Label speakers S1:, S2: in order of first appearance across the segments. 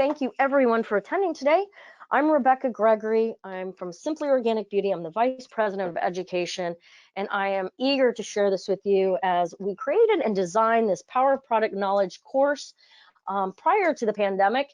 S1: Thank you everyone for attending today. I'm Rebecca Gregory. I'm from Simply Organic Beauty. I'm the Vice President of Education, and I am eager to share this with you as we created and designed this Power of Product Knowledge course prior to the pandemic.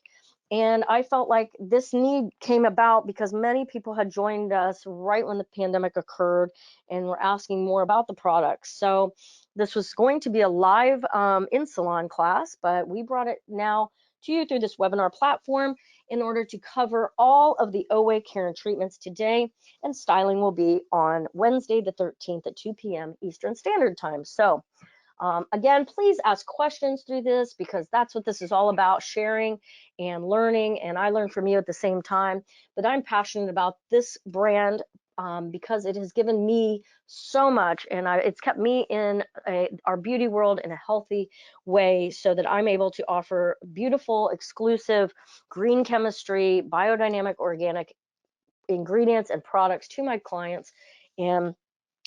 S1: And I felt like this need came about because many people had joined us right when the pandemic occurred and were asking more about the products. So this was going to be a live in-salon class, but we brought it now to you through this webinar platform in order to cover all of the Oway care and treatments today. And styling will be on Wednesday the 13th at 2 p.m. Eastern Standard Time. So again, please ask questions through this because that's what this is all about, sharing and learning. And I learn from you at the same time. But I'm passionate about this brand because it has given me so much, and it's kept me in our beauty world in a healthy way so that I'm able to offer beautiful, exclusive, green chemistry, biodynamic, organic ingredients and products to my clients. And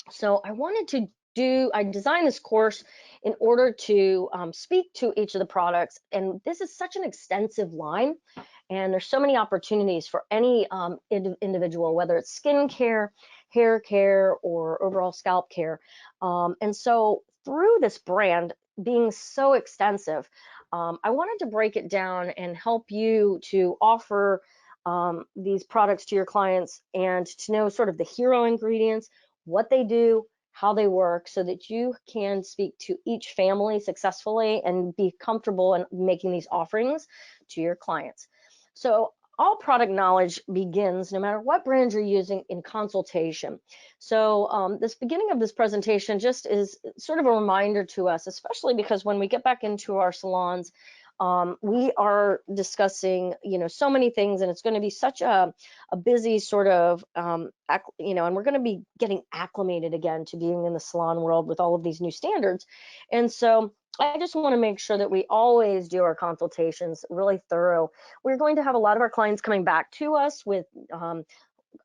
S1: so I designed this course in order to speak to each of the products. And this is such an extensive line. And there's so many opportunities for any individual, whether it's skin care, hair care, or overall scalp care. And so through this brand being so extensive, I wanted to break it down and help you to offer these products to your clients and to know sort of the hero ingredients, what they do, how they work, so that you can speak to each family successfully and be comfortable in making these offerings to your clients. So all product knowledge begins, no matter what brand you're using, in consultation. So this beginning of this presentation just is sort of a reminder to us, especially because when we get back into our salons, we are discussing, so many things, and it's going to be such a busy sort of, and we're going to be getting acclimated again to being in the salon world with all of these new standards. And so I just want to make sure that we always do our consultations really thorough. We're going to have a lot of our clients coming back to us with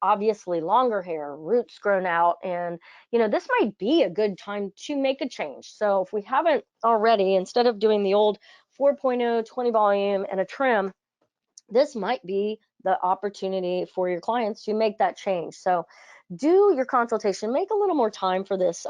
S1: obviously longer hair, roots grown out, and this might be a good time to make a change. So if we haven't already, instead of doing the old 4.0 20 volume and a trim, this might be the opportunity for your clients to make that change. So do your consultation, make a little more time for this.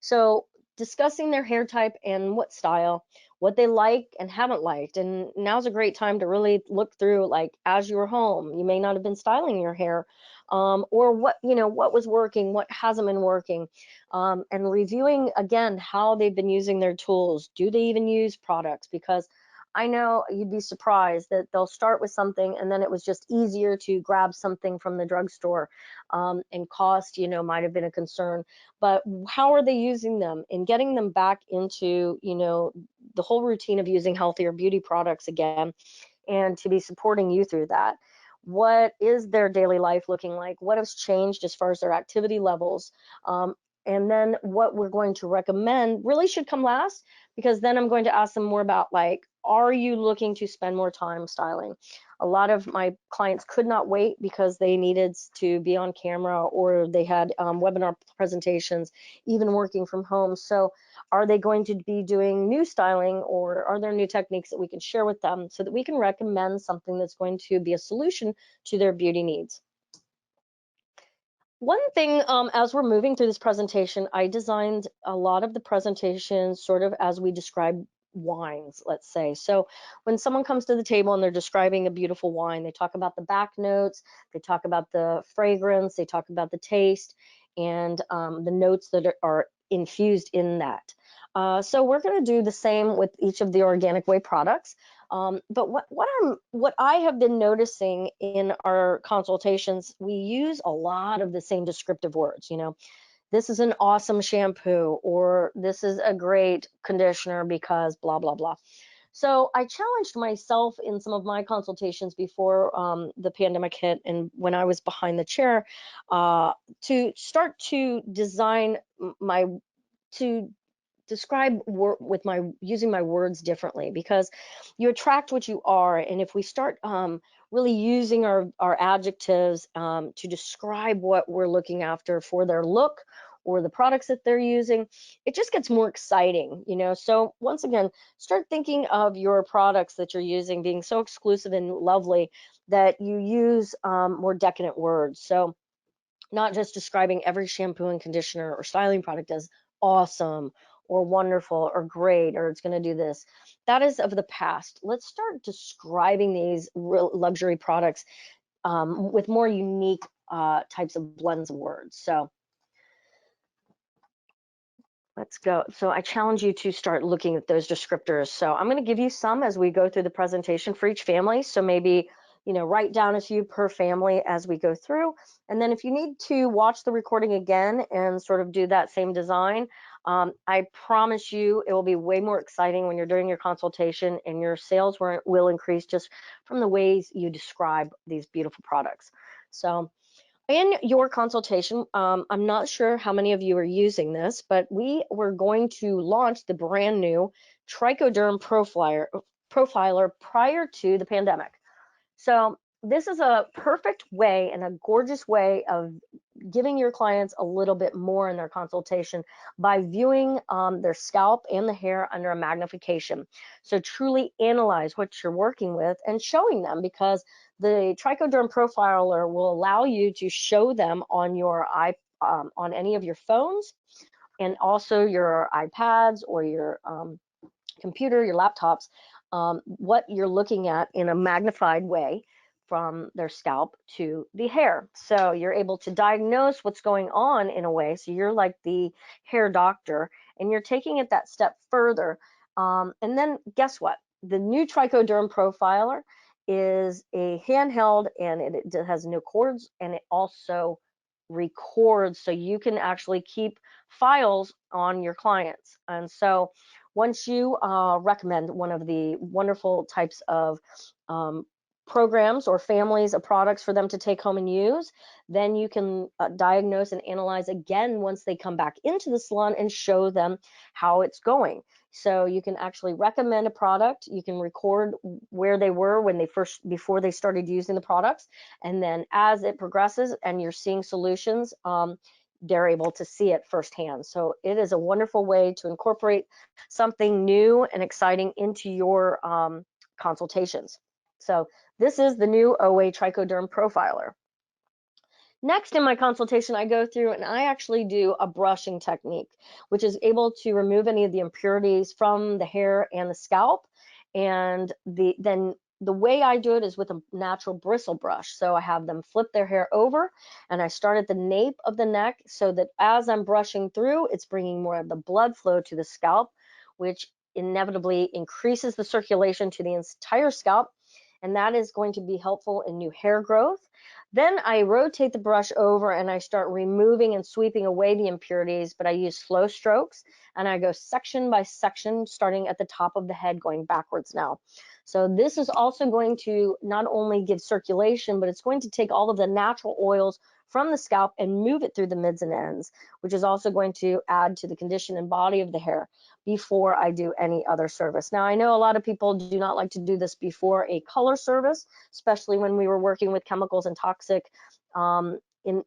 S1: So discussing their hair type and what style, what they like and haven't liked. And now's a great time to really look through, like, as you were home, you may not have been styling your hair, or what was working, what hasn't been working, and reviewing again how they've been using their tools. Do they even use products? Because I know you'd be surprised that they'll start with something and then it was just easier to grab something from the drugstore, and cost, might have been a concern. But how are they using them, and getting them back into, the whole routine of using healthier beauty products again, and to be supporting you through that. What is their daily life looking like? What has changed as far as their activity levels? And then what we're going to recommend really should come last, because then I'm going to ask them more about, like, are you looking to spend more time styling? A lot of my clients could not wait because they needed to be on camera, or they had webinar presentations, even working from home. So are they going to be doing new styling, or are there new techniques that we can share with them so that we can recommend something that's going to be a solution to their beauty needs? One thing, as we're moving through this presentation, I designed a lot of the presentations sort of as we describe wines, let's say. So when someone comes to the table and they're describing a beautiful wine, they talk about the back notes, they talk about the fragrance, they talk about the taste, and the notes that are infused in that. So we're going to do the same with each of the Organic Way products. But what I have been noticing in our consultations, we use a lot of the same descriptive words. This is an awesome shampoo, or this is a great conditioner because blah, blah, blah. So I challenged myself in some of my consultations before the pandemic hit, and when I was behind the chair, to start to design to describe with using my words differently, because you attract what you are. And if we start really using our adjectives to describe what we're looking after for their look or the products that they're using, it just gets more exciting, you know. So once again, start thinking of your products that you're using being so exclusive and lovely that you use more decadent words. So not just describing every shampoo and conditioner or styling product as awesome or wonderful or great or it's going to do this. That is of the past. Let's start describing these real luxury products with more unique types of blends of words. So let's go. So I challenge you to start looking at those descriptors. So I'm going to give you some as we go through the presentation for each family. So maybe, you know, write down a few per family as we go through. And then if you need to watch the recording again and sort of do that same design, I promise you it will be way more exciting when you're doing your consultation, and your sales will increase just from the ways you describe these beautiful products. So in your consultation, I'm not sure how many of you are using this, but we were going to launch the brand new Trichoderm profiler prior to the pandemic. So this is a perfect way and a gorgeous way of giving your clients a little bit more in their consultation by viewing their scalp and the hair under a magnification. So truly analyze what you're working with and showing them, because the Trichoderm profiler will allow you to show them on your on any of your phones and also your iPads or your computer, your laptops, what you're looking at in a magnified way from their scalp to the hair. So you're able to diagnose what's going on in a way. So you're like the hair doctor, and you're taking it that step further. And then guess what? The new Trichoderm profiler is a handheld, and it has no cords, and it also records, so you can actually keep files on your clients. And so once you recommend one of the wonderful types of programs or families of products for them to take home and use, then you can diagnose and analyze again once they come back into the salon and show them how it's going. So you can actually recommend a product, you can record where they were when they before they started using the products, and then as it progresses and you're seeing solutions, they're able to see it firsthand. So it is a wonderful way to incorporate something new and exciting into your consultations. So this is the new Oway Trichoderm Profiler. Next in my consultation, I go through and I actually do a brushing technique, which is able to remove any of the impurities from the hair and the scalp. And then the way I do it is with a natural bristle brush. So I have them flip their hair over, and I start at the nape of the neck, so that as I'm brushing through, it's bringing more of the blood flow to the scalp, which inevitably increases the circulation to the entire scalp. And that is going to be helpful in new hair growth. Then I rotate the brush over and I start removing and sweeping away the impurities, but I use slow strokes, and I go section by section, starting at the top of the head, going backwards now. So this is also going to not only give circulation, but it's going to take all of the natural oils from the scalp and move it through the mids and ends, which is also going to add to the condition and body of the hair before I do any other service. Now, I know a lot of people do not like to do this before a color service, especially when we were working with chemicals and toxic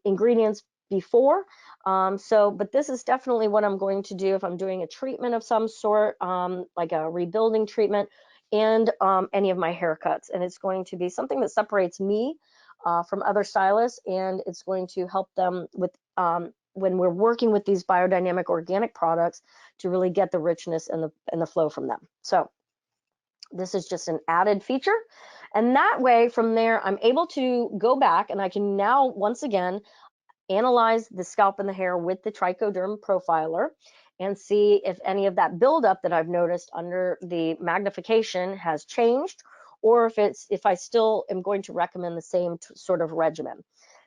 S1: ingredients before. But this is definitely what I'm going to do if I'm doing a treatment of some sort, like a rebuilding treatment, and any of my haircuts. And it's going to be something that separates me from other stylists, and it's going to help them with when we're working with these biodynamic organic products to really get the richness and the flow from them. So this is just an added feature. And that way, from there, I'm able to go back and I can now, once again, analyze the scalp and the hair with the Trichoderm profiler and see if any of that buildup that I've noticed under the magnification has changed, or if I still am going to recommend the same sort of regimen.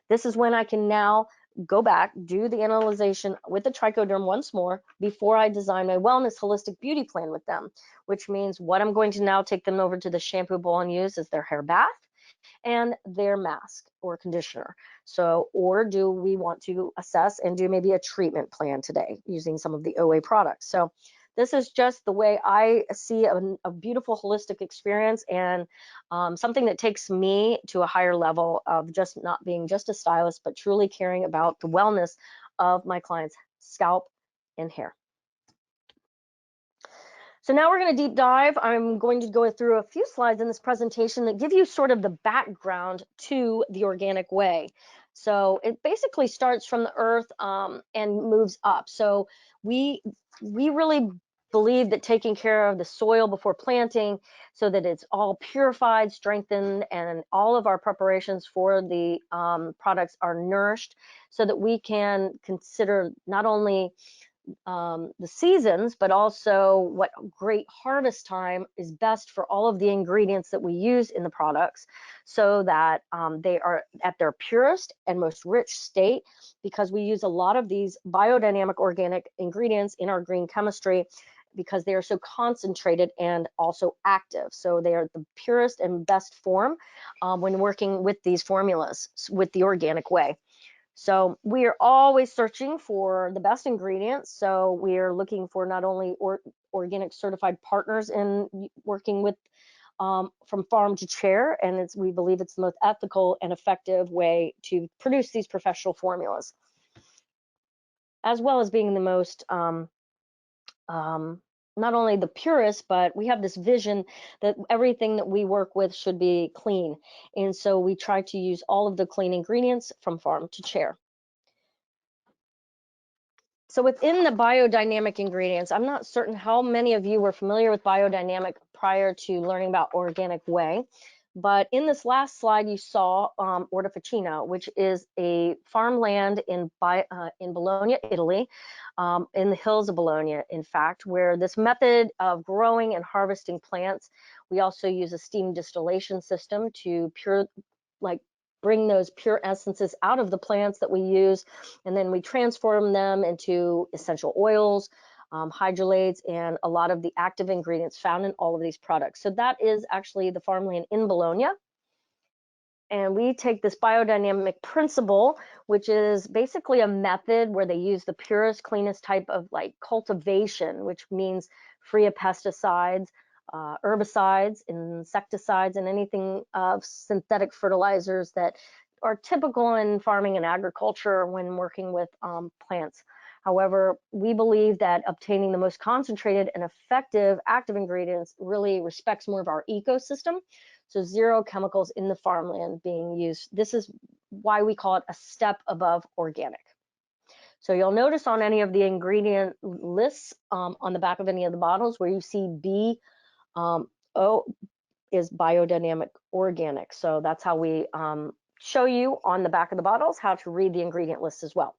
S1: This is when I can now go back, do the analyzation with the Trichoderm once more before I design my wellness holistic beauty plan with them, which means what I'm going to now take them over to the shampoo bowl and use is their hair bath and their mask or conditioner. So, or do we want to assess and do maybe a treatment plan today using some of the Oway products? So this is just the way I see a beautiful holistic experience, and something that takes me to a higher level of just not being just a stylist, but truly caring about the wellness of my clients' scalp, and hair. So now we're going to deep dive. I'm going to go through a few slides in this presentation that give you sort of the background to the organic way. So it basically starts from the earth and moves up. So we really believe that taking care of the soil before planting so that it's all purified, strengthened, and all of our preparations for the products are nourished so that we can consider not only the seasons, but also what great harvest time is best for all of the ingredients that we use in the products so that they are at their purest and most rich state, because we use a lot of these biodynamic organic ingredients in our green chemistry because they are so concentrated and also active. So they are the purest and best form when working with these formulas with the organic way. So we are always searching for the best ingredients. So we are looking for not only organic certified partners in working with from farm to chair, and we believe it's the most ethical and effective way to produce these professional formulas, as well as being the most not only the purest, but we have this vision that everything that we work with should be clean. And so we try to use all of the clean ingredients from farm to chair. So within the biodynamic ingredients, I'm not certain how many of you were familiar with biodynamic prior to learning about organic way, but in this last slide you saw Ortificina, which is a farmland in Bologna, Italy, in the hills of Bologna, in fact, where this method of growing and harvesting plants, we also use a steam distillation system to bring those pure essences out of the plants that we use, and then we transform them into essential oils, hydrolates, and a lot of the active ingredients found in all of these products. So that is actually the farmland in Bologna. And we take this biodynamic principle, which is basically a method where they use the purest, cleanest type of cultivation, which means free of pesticides, herbicides, insecticides, and anything of synthetic fertilizers that are typical in farming and agriculture when working with plants. However, we believe that obtaining the most concentrated and effective active ingredients really respects more of our ecosystem. So zero chemicals in the farmland being used. This is why we call it a step above organic. So you'll notice on any of the ingredient lists on the back of any of the bottles where you see O is biodynamic organic. So that's how we show you on the back of the bottles how to read the ingredient list as well.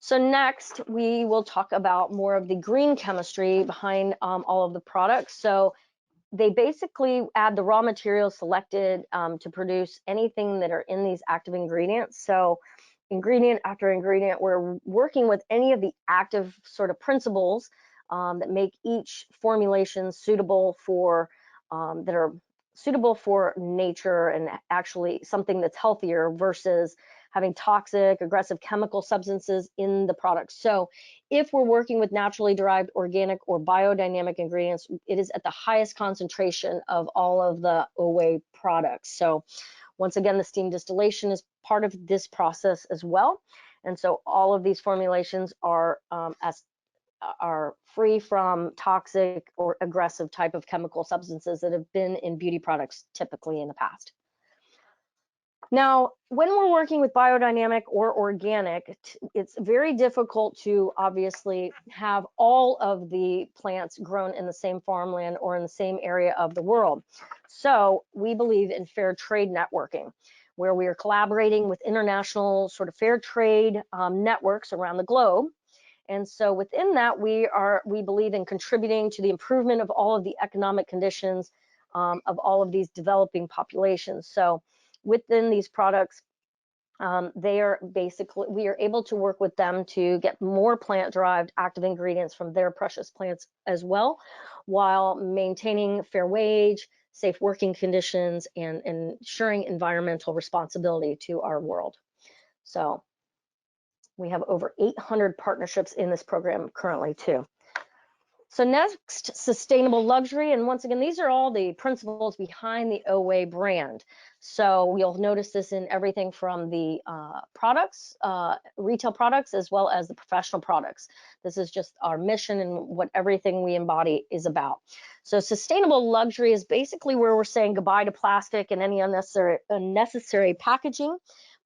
S1: So next, we will talk about more of the green chemistry behind all of the products. So they basically add the raw materials selected to produce anything that are in these active ingredients. So ingredient after ingredient, we're working with any of the active sort of principles that make each formulation suitable for that are suitable for nature and actually something that's healthier versus having toxic, aggressive chemical substances in the product. So if we're working with naturally derived organic or biodynamic ingredients, it is at the highest concentration of all of the Oway products. So once again, the steam distillation is part of this process as well. And so all of these formulations are free from toxic or aggressive type of chemical substances that have been in beauty products typically in the past. Now, when we're working with biodynamic or organic, it's very difficult to obviously have all of the plants grown in the same farmland or in the same area of the world. So we believe in fair trade networking, where we are collaborating with international sort of fair trade networks around the globe. And so within that, we believe in contributing to the improvement of all of the economic conditions of all of these developing populations. So within these products, we are able to work with them to get more plant-derived active ingredients from their precious plants as well, while maintaining fair wage, safe working conditions, and ensuring environmental responsibility to our world. So we have over 800 partnerships in this program currently too. So next, sustainable luxury. And once again, these are all the principles behind the Oway brand. So you'll notice this in everything from the products, retail products, as well as the professional products. This is just our mission and what everything we embody is about. So sustainable luxury is basically where we're saying goodbye to plastic and any unnecessary packaging,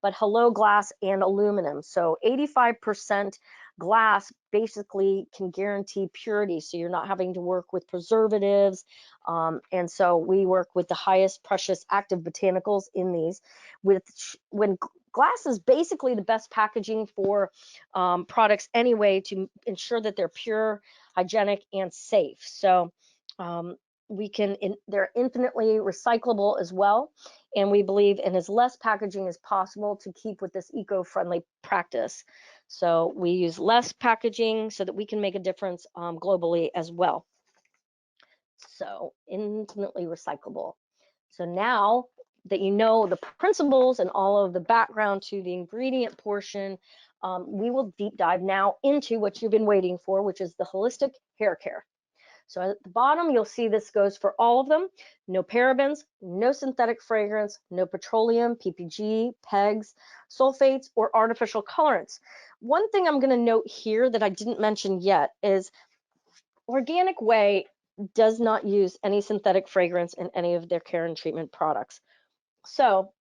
S1: but hello glass and aluminum. So 85% glass basically can guarantee purity, so you're not having to work with preservatives, and so we work with the highest precious active botanicals in these. When glass is basically the best packaging for products anyway, to ensure that they're pure, hygienic, and safe. So they're infinitely recyclable as well, and we believe in as less packaging as possible to keep with this eco-friendly practice. So we use less packaging so that we can make a difference globally as well. So infinitely recyclable. So now that you know the principles and all of the background to the ingredient portion, we will deep dive now into what you've been waiting for, which is the holistic hair care. So at the bottom, you'll see this goes for all of them. No parabens, no synthetic fragrance, no petroleum, PPG, PEGs, sulfates, or artificial colorants. One thing I'm going to note here that I didn't mention yet is Organic Way does not use any synthetic fragrance in any of their care and treatment products. So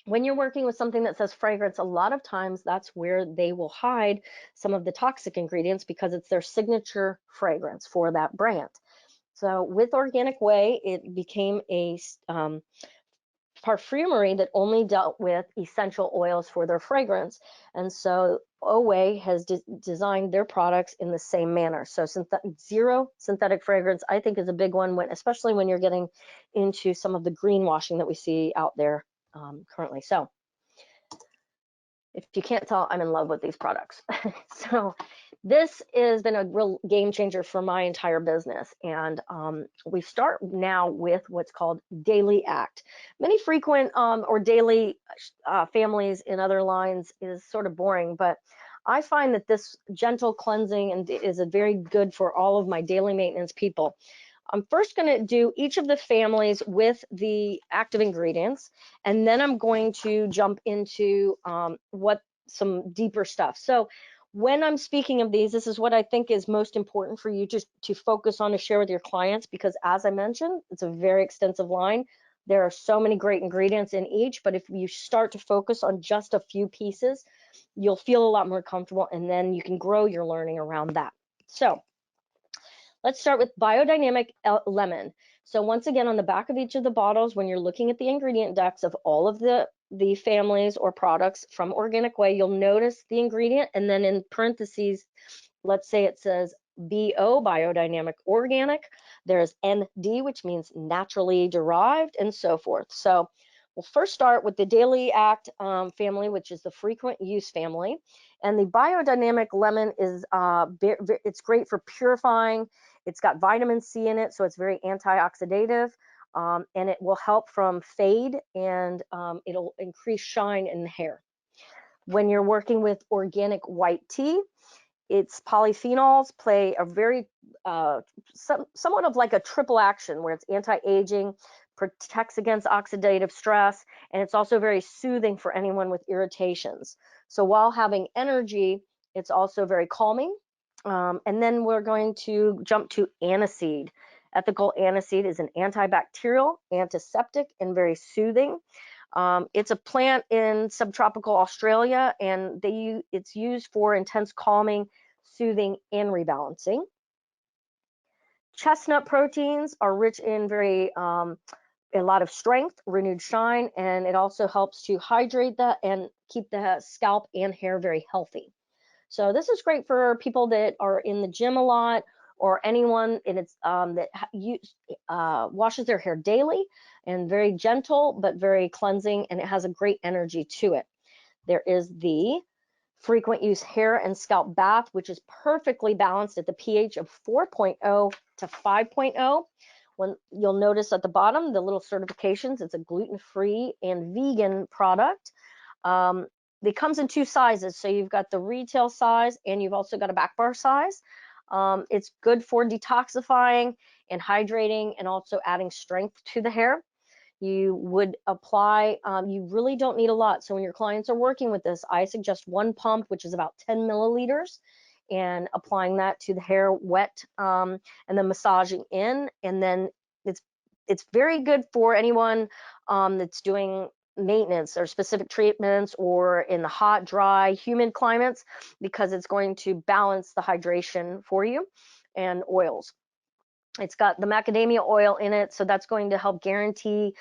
S1: when you're working with something that says fragrance, a lot of times that's where they will hide some of the toxic ingredients because it's their signature fragrance for that brand. So with Organic Way, it became a perfumery that only dealt with essential oils for their fragrance. And so Oway has designed their products in the same manner. So zero synthetic fragrance, I think, is a big one, especially when you're getting into some of the greenwashing that we see out there currently. So if you can't tell, I'm in love with these products. So this has been a real game changer for my entire business. And we start now with what's called Daily Act. Many frequent or daily families in other lines is sort of boring, but I find that this gentle cleansing is very good for all of my daily maintenance people. I'm first going to do each of the families with the active ingredients, and then I'm going to jump into some deeper stuff. So when I'm speaking of these, this is what I think is most important for you to focus on to share with your clients, because as I mentioned, it's a very extensive line. There are so many great ingredients in each, but if you start to focus on just a few pieces, you'll feel a lot more comfortable, and then you can grow your learning around that. So let's start with biodynamic lemon. So once again, on the back of each of the bottles, when you're looking at the ingredient decks of all of the families or products from Organic Way, you'll notice the ingredient, and then in parentheses, let's say it says BO, biodynamic organic. There's ND, which means naturally derived, and so forth. So we'll first start with the Daily Act family, which is the frequent use family. And the biodynamic lemon is it's great for purifying. It's got vitamin C in it, so it's very antioxidative, and it will help from fade, and it'll increase shine in the hair. When you're working with organic white tea, its polyphenols play a very somewhat of like a triple action, where it's anti-aging, protects against oxidative stress, and it's also very soothing for anyone with irritations. So while having energy, it's also very calming. And then we're going to jump to aniseed. Ethical aniseed is an antibacterial, antiseptic, and very soothing. It's a plant in subtropical Australia, and it's used for intense calming, soothing, and rebalancing. Chestnut proteins are rich in a lot of strength, renewed shine, and it also helps to hydrate that and keep the scalp and hair very healthy. So this is great for people that are in the gym a lot, or anyone that washes their hair daily, and very gentle but very cleansing, and it has a great energy to it. There is the frequent use hair and scalp bath, which is perfectly balanced at the pH of 4.0 to 5.0. When you'll notice at the bottom, the little certifications, it's a gluten-free and vegan product. It comes in two sizes. So you've got the retail size, and you've also got a back bar size. It's good for detoxifying and hydrating and also adding strength to the hair. You would apply, you really don't need a lot. So when your clients are working with this, I suggest one pump, which is about 10 milliliters, and applying that to the hair wet, and then massaging in. And then it's very good for anyone that's doing maintenance or specific treatments or in the hot, dry, humid climates, because it's going to balance the hydration for you and oils. It's got the macadamia oil in it, so that's going to help guarantee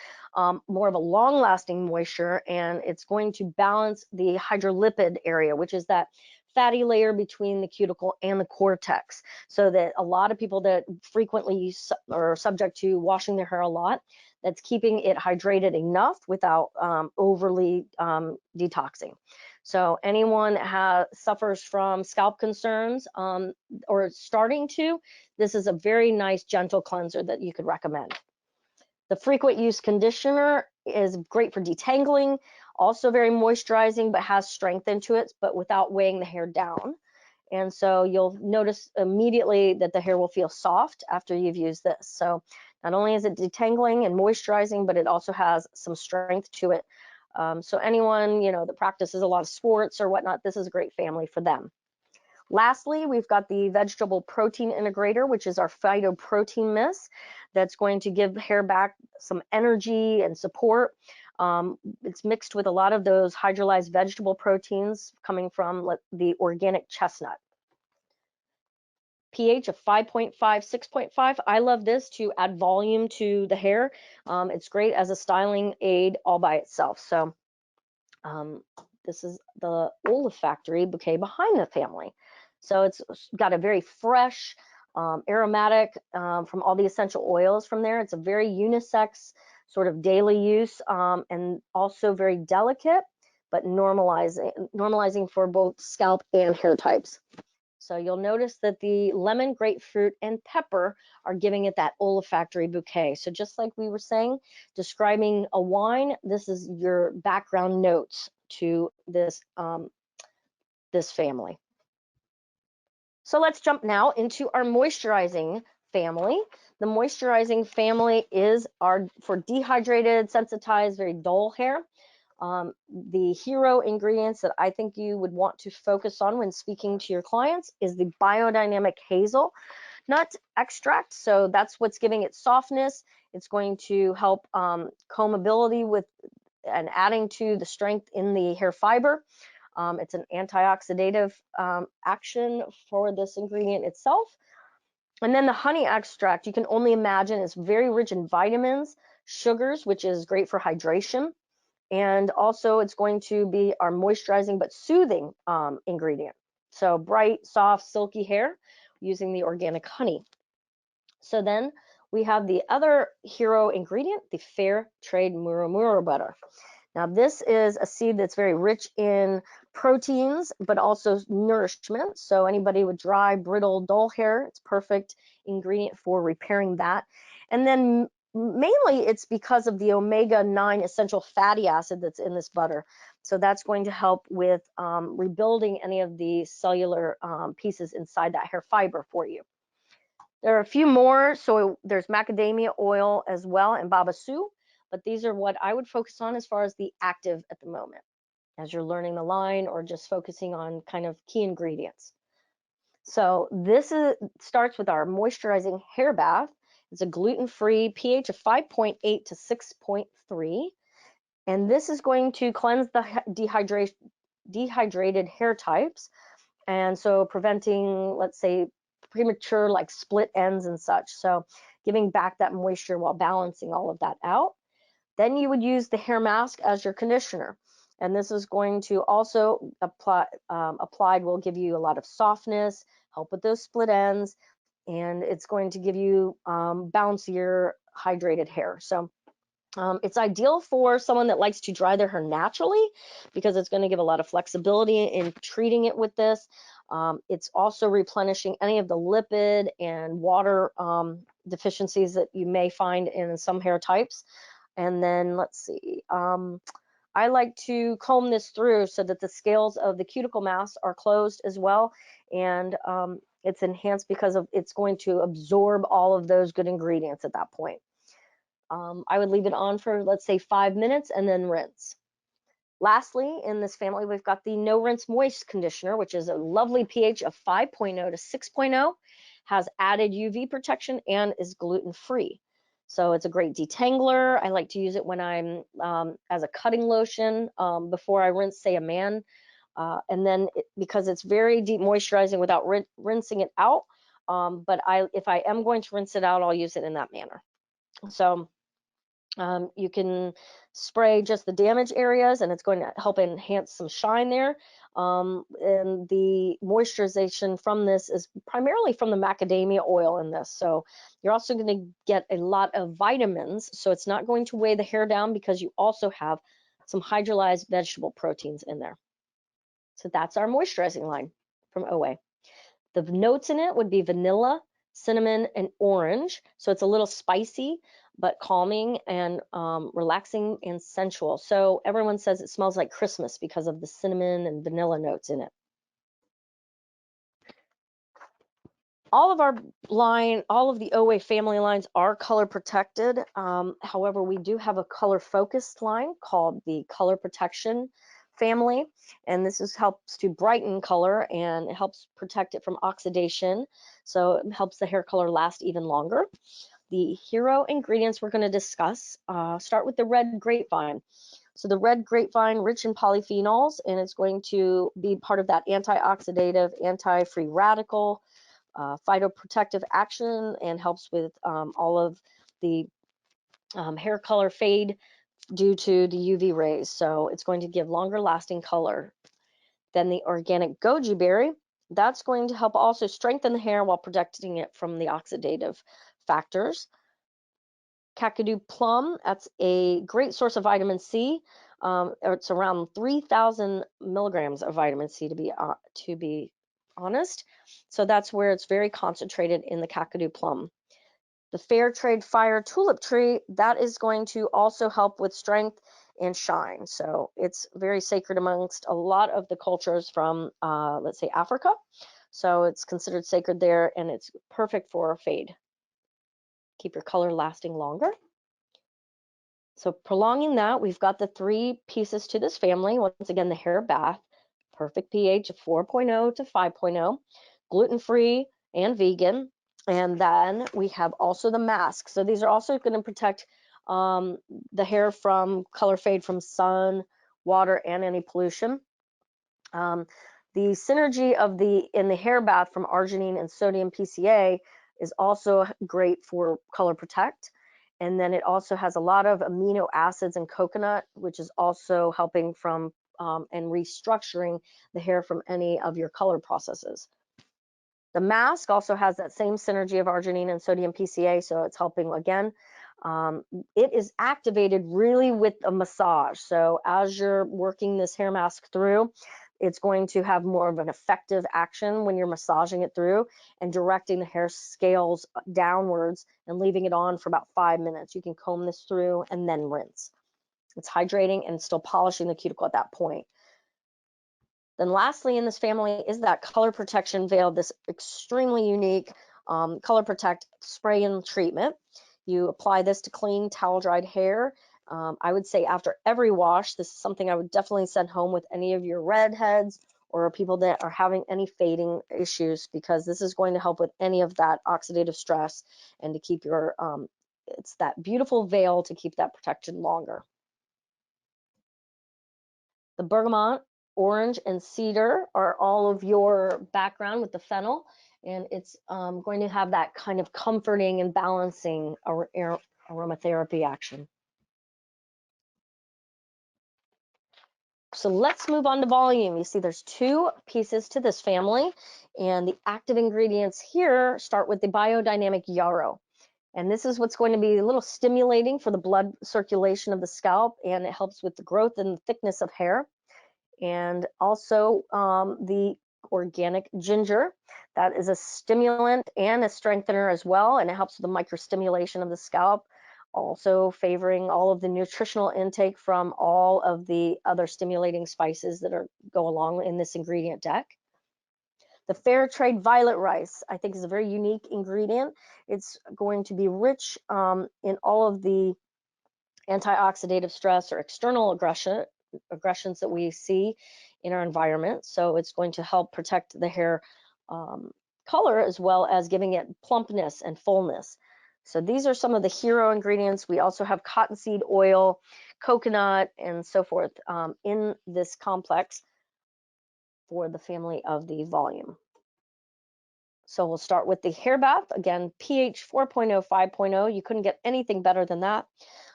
S1: more of a long-lasting moisture, and it's going to balance the hydrolipid area, which is that fatty layer between the cuticle and the cortex, so that a lot of people that frequently are subject to washing their hair a lot, that's keeping it hydrated enough without overly detoxing. So anyone that suffers from scalp concerns or starting to, this is a very nice gentle cleanser that you could recommend. The frequent use conditioner is great for detangling, also very moisturizing, but has strength into it, but without weighing the hair down. And so you'll notice immediately that the hair will feel soft after you've used this. So not only is it detangling and moisturizing, but it also has some strength to it. So anyone, that practices a lot of sports or whatnot, this is a great family for them. Lastly, we've got the vegetable protein integrator, which is our phytoprotein mist that's going to give hair back some energy and support. It's mixed with a lot of those hydrolyzed vegetable proteins coming from the organic chestnut. pH of 5.5, 6.5. I love this to add volume to the hair. It's great as a styling aid all by itself. So this is the olfactory bouquet behind the family. So it's got a very fresh, aromatic from all the essential oils from there. It's a very unisex sort of daily use, and also very delicate, but normalizing for both scalp and hair types. So you'll notice that the lemon, grapefruit, and pepper are giving it that olfactory bouquet. So just like we were saying, describing a wine, this is your background notes to this, this family. So let's jump now into our moisturizing family. The moisturizing family is for dehydrated, sensitized, very dull hair. The hero ingredients that I think you would want to focus on when speaking to your clients is the biodynamic hazelnut extract. So that's what's giving it softness. It's going to help combability with and adding to the strength in the hair fiber. It's an antioxidative action for this ingredient itself. And then the honey extract, you can only imagine, is very rich in vitamins, sugars, which is great for hydration. And also it's going to be our moisturizing but soothing ingredient. So bright, soft, silky hair using the organic honey. So then we have the other hero ingredient, the fair trade murumuru butter. Now this is a seed that's very rich in proteins, but also nourishment. So anybody with dry, brittle, dull hair, it's perfect ingredient for repairing that. And then mainly it's because of the omega-9 essential fatty acid that's in this butter. So that's going to help with rebuilding any of the cellular pieces inside that hair fiber for you. There are a few more. So there's macadamia oil as well and babassu, but these are what I would focus on as far as the active at the moment, as you're learning the line or just focusing on kind of key ingredients. So this starts with our moisturizing hair bath. It's a gluten-free, pH of 5.8 to 6.3. And this is going to cleanse the dehydrated hair types. And so preventing, let's say, premature like split ends and such. So giving back that moisture while balancing all of that out. Then you would use the hair mask as your conditioner. And this is going to also applied will give you a lot of softness, help with those split ends, and it's going to give you bouncier, hydrated hair. So it's ideal for someone that likes to dry their hair naturally because it's going to give a lot of flexibility in treating it with this. It's also replenishing any of the lipid and water deficiencies that you may find in some hair types. And then let's see, I like to comb this through so that the scales of the cuticle mass are closed as well, and it's enhanced because of it's going to absorb all of those good ingredients at that point. I would leave it on for, let's say, 5 minutes and then rinse. Lastly, in this family, we've got the No Rinse Moist Conditioner, which is a lovely pH of 5.0 to 6.0, has added UV protection, and is gluten-free. So it's a great detangler. I like to use it when I'm as a cutting lotion before I rinse, say, a man. And then because it's very deep moisturizing without rinsing it out, but if I am going to rinse it out, I'll use it in that manner. So you can spray just the damaged areas, and it's going to help enhance some shine there. And the moisturization from this is primarily from the macadamia oil in this. So you're also going to get a lot of vitamins. So it's not going to weigh the hair down because you also have some hydrolyzed vegetable proteins in there. So that's our moisturizing line from Oway. The notes in it would be vanilla, cinnamon, and orange. So it's a little spicy, but calming and relaxing and sensual. So everyone says it smells like Christmas because of the cinnamon and vanilla notes in it. All of our line, all of the Oway family lines are color protected. However, we do have a color focused line called the Color Protection family, and this helps to brighten color, and it helps protect it from oxidation, so it helps the hair color last even longer. The hero ingredients we're going to discuss start with the red grapevine. So the red grapevine, rich in polyphenols, and it's going to be part of that antioxidative, anti-free radical, phytoprotective action, and helps with all of the hair color fade due to the UV rays. So it's going to give longer lasting color. Then the organic goji berry, that's going to help also strengthen the hair while protecting it from the oxidative factors. Kakadu plum, that's a great source of vitamin C. It's around 3,000 milligrams of vitamin C to be honest. So that's where it's very concentrated in the Kakadu plum. The fair trade fire tulip tree, that is going to also help with strength and shine. So it's very sacred amongst a lot of the cultures from, let's say, Africa. So it's considered sacred there, and it's perfect for a fade. Keep your color lasting longer. So prolonging that, we've got the 3 pieces to this family. Once again, the hair bath, perfect pH of 4.0 to 5.0, gluten-free and vegan. And then we have also the mask. So these are also going to protect the hair from color fade from sun, water, and any pollution. The synergy of in the hair bath from arginine and sodium PCA is also great for color protect. And then it also has a lot of amino acids in coconut, which is also helping from and restructuring the hair from any of your color processes. The mask also has that same synergy of arginine and sodium PCA, so it's helping again. It is activated really with a massage. So as you're working this hair mask through, it's going to have more of an effective action when you're massaging it through and directing the hair scales downwards and leaving it on for about 5 minutes. You can comb this through and then rinse. It's hydrating and still polishing the cuticle at that point. Then lastly in this family is that color protection veil, this extremely unique color protect spray and treatment. You apply this to clean towel dried hair. I would say after every wash, this is something I would definitely send home with any of your redheads or people that are having any fading issues, because this is going to help with any of that oxidative stress and to keep your, it's that beautiful veil to keep that protected longer. The bergamot, orange, and cedar are all of your background with the fennel, and it's going to have that kind of comforting and balancing aromatherapy action. So let's move on to volume. You see there's 2 pieces to this family, and the active ingredients here start with the biodynamic yarrow. And this is what's going to be a little stimulating for the blood circulation of the scalp, and it helps with the growth and the thickness of hair. And also the organic ginger, that is a stimulant and a strengthener as well, and it helps with the microstimulation of the scalp. also favoring all of the nutritional intake from all of the other stimulating spices that go along in this ingredient deck. The fair trade violet rice, I think, is a very unique ingredient. It's going to be rich in all of the antioxidative stress or external aggressions that we see in our environment. So it's going to help protect the hair color, as well as giving it plumpness and fullness. So these are some of the hero ingredients. We also have cottonseed oil, coconut, and so forth in this complex for the family of the volume. So we'll start with the hair bath. Again, pH 4.0, 5.0. You couldn't get anything better than that,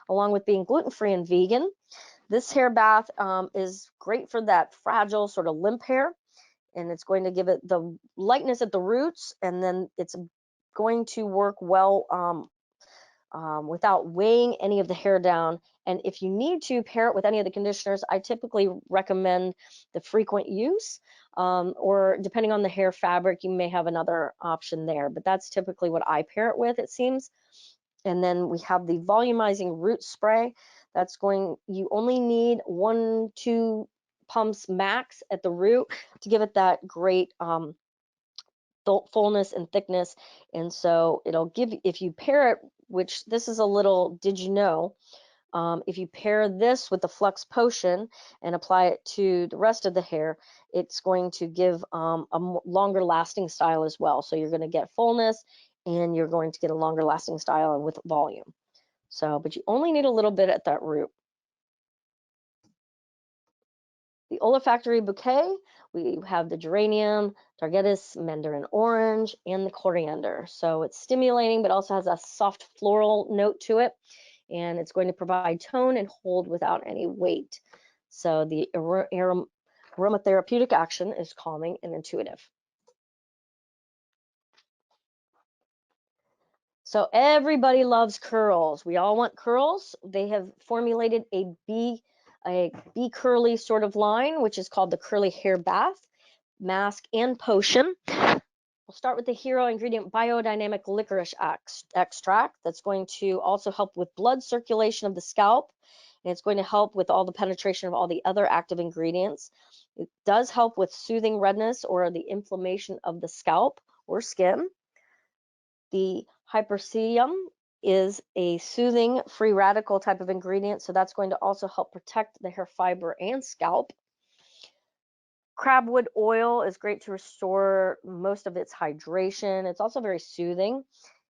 S1: along with being gluten-free and vegan. This hair bath is great for that fragile, sort of limp hair, and it's going to give it the lightness at the roots, and then it's going to work well without weighing any of the hair down. And if you need to pair it with any of the conditioners, I typically recommend the frequent use, or depending on the hair fabric, you may have another option there, but that's typically what I pair it with, it seems. And then we have the volumizing root spray. You only need 1-2 pumps max at the root to give it that great fullness and thickness. And so it'll give, if you pair it, which this is a little, did you know, if you pair this with the Flux Potion and apply it to the rest of the hair, it's going to give a longer lasting style as well. So you're going to get fullness, and you're going to get a longer lasting style with volume. So, but you only need a little bit at that root. The olfactory bouquet, we have the geranium, targetus, mandarin orange, and the coriander. So it's stimulating, but also has a soft floral note to it, and it's going to provide tone and hold without any weight. So the aromatherapeutic action is calming and intuitive. So everybody loves curls. We all want curls. They have formulated a Be Curly sort of line, which is called the Curly Hair Bath, Mask, and Potion. We'll start with the hero ingredient, biodynamic licorice extract. That's going to also help with blood circulation of the scalp, and it's going to help with all the penetration of all the other active ingredients. It does help with soothing redness or the inflammation of the scalp or skin. The hypericum is a soothing free radical type of ingredient, so that's going to also help protect the hair fiber and scalp. Crabwood oil is great to restore most of its hydration. It's also very soothing,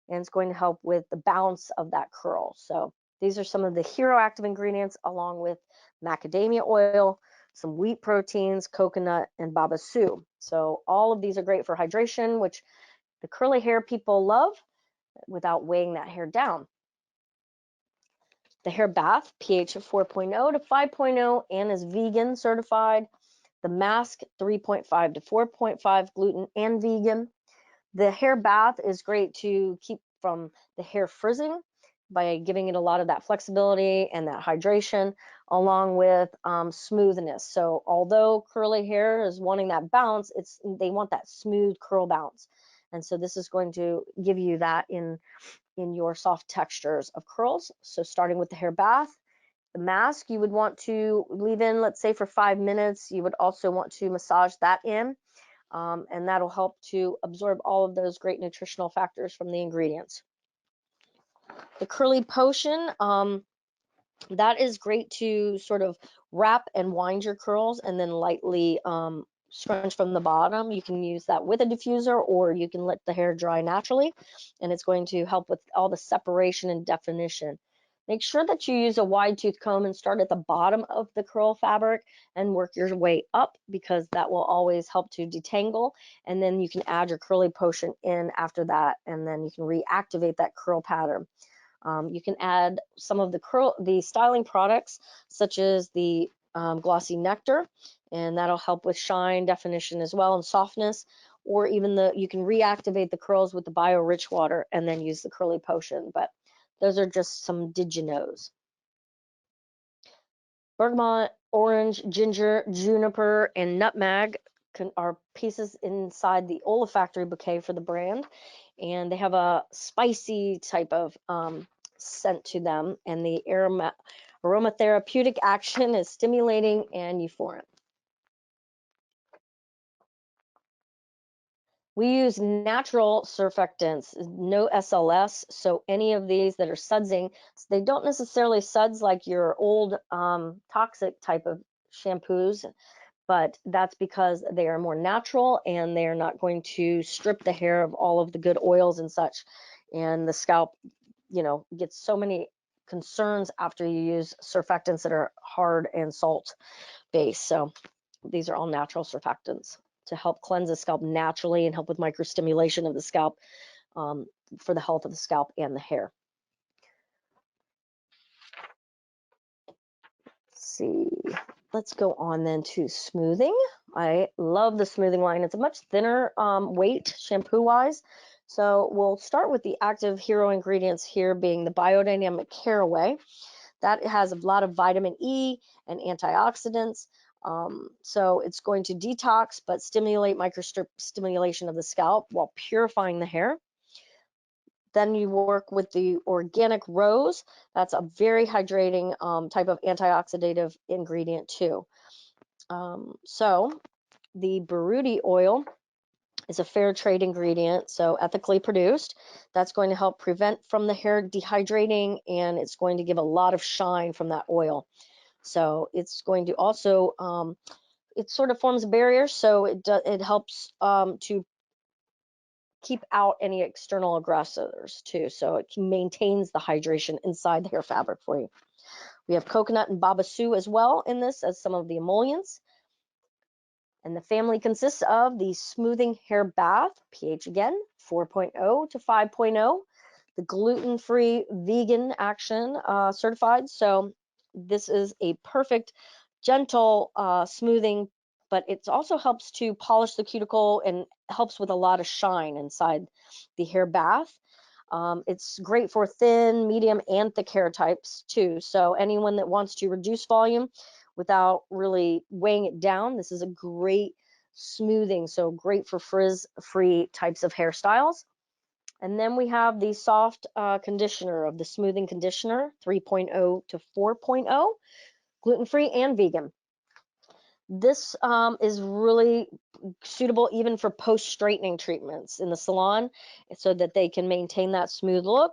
S1: and it's going to help with the balance of that curl. So these are some of the hero active ingredients, along with macadamia oil, some wheat proteins, coconut, and babassu. So all of these are great for hydration, which the curly hair people love, without weighing that hair down. The hair bath, pH of 4.0 to 5.0, and is vegan certified. The mask, 3.5 to 4.5 gluten and vegan. The hair bath is great to keep from the hair frizzing by giving it a lot of that flexibility and that hydration, along with smoothness. So although curly hair is wanting that bounce, they want that smooth curl bounce. And so this is going to give you that in your soft textures of curls. So starting with the hair bath, the mask you would want to leave in, let's say, for 5 minutes. You would also want to massage that in, and that'll help to absorb all of those great nutritional factors from the ingredients. The curly potion, that is great to sort of wrap and wind your curls and then lightly scrunch from the bottom. You can use that with a diffuser, or you can let the hair dry naturally, and it's going to help with all the separation and definition. Make sure that you use a wide tooth comb and start at the bottom of the curl fabric and work your way up, because that will always help to detangle, and then you can add your curly potion in after that, and then you can reactivate that curl pattern. You can add some of the styling products, such as the glossy nectar, and that'll help with shine, definition as well, and softness. Or even you can reactivate the curls with the bio rich water and then use the curly potion. But those are just some did you knows. Bergamot, orange, ginger, juniper, and nutmeg are pieces inside the olfactory bouquet for the brand, and they have a spicy type of scent to them, and the aromatherapeutic action is stimulating and euphoric. We use natural surfactants, no SLS. So any of these that are sudsing, they don't necessarily suds like your old toxic type of shampoos, but that's because they are more natural and they're not going to strip the hair of all of the good oils and such. And the scalp, gets so many concerns after you use surfactants that are hard and salt based. So these are all natural surfactants to help cleanse the scalp naturally and help with microstimulation of the scalp for the health of the scalp and the hair. Let's see. Let's go on then to smoothing. I love the smoothing line. It's a much thinner weight shampoo wise. So we'll start with the active hero ingredients here being the biodynamic Oway. That has a lot of vitamin E and antioxidants. So it's going to detox but stimulate microstimulation of the scalp while purifying the hair. Then you work with the organic rose. That's a very hydrating type of antioxidative ingredient too. So the Baruti oil is a fair trade ingredient, so ethically produced. That's going to help prevent from the hair dehydrating, and it's going to give a lot of shine from that oil. So it's going to also, it sort of forms a barrier, so it helps to keep out any external aggressors too. So it maintains the hydration inside the hair fabric for you. We have coconut and babassu as well in this as some of the emollients. And the family consists of the smoothing hair bath, pH again, 4.0 to 5.0, the gluten-free vegan action certified. So this is a perfect, gentle smoothing, but it also helps to polish the cuticle and helps with a lot of shine inside the hair bath. It's great for thin, medium, and thick hair types too. So anyone that wants to reduce volume without really weighing it down, this is a great smoothing. So great for frizz-free types of hairstyles. And then we have the soft conditioner of the smoothing conditioner, 3.0 to 4.0, gluten-free and vegan. This is really suitable even for post-straightening treatments in the salon so that they can maintain that smooth look.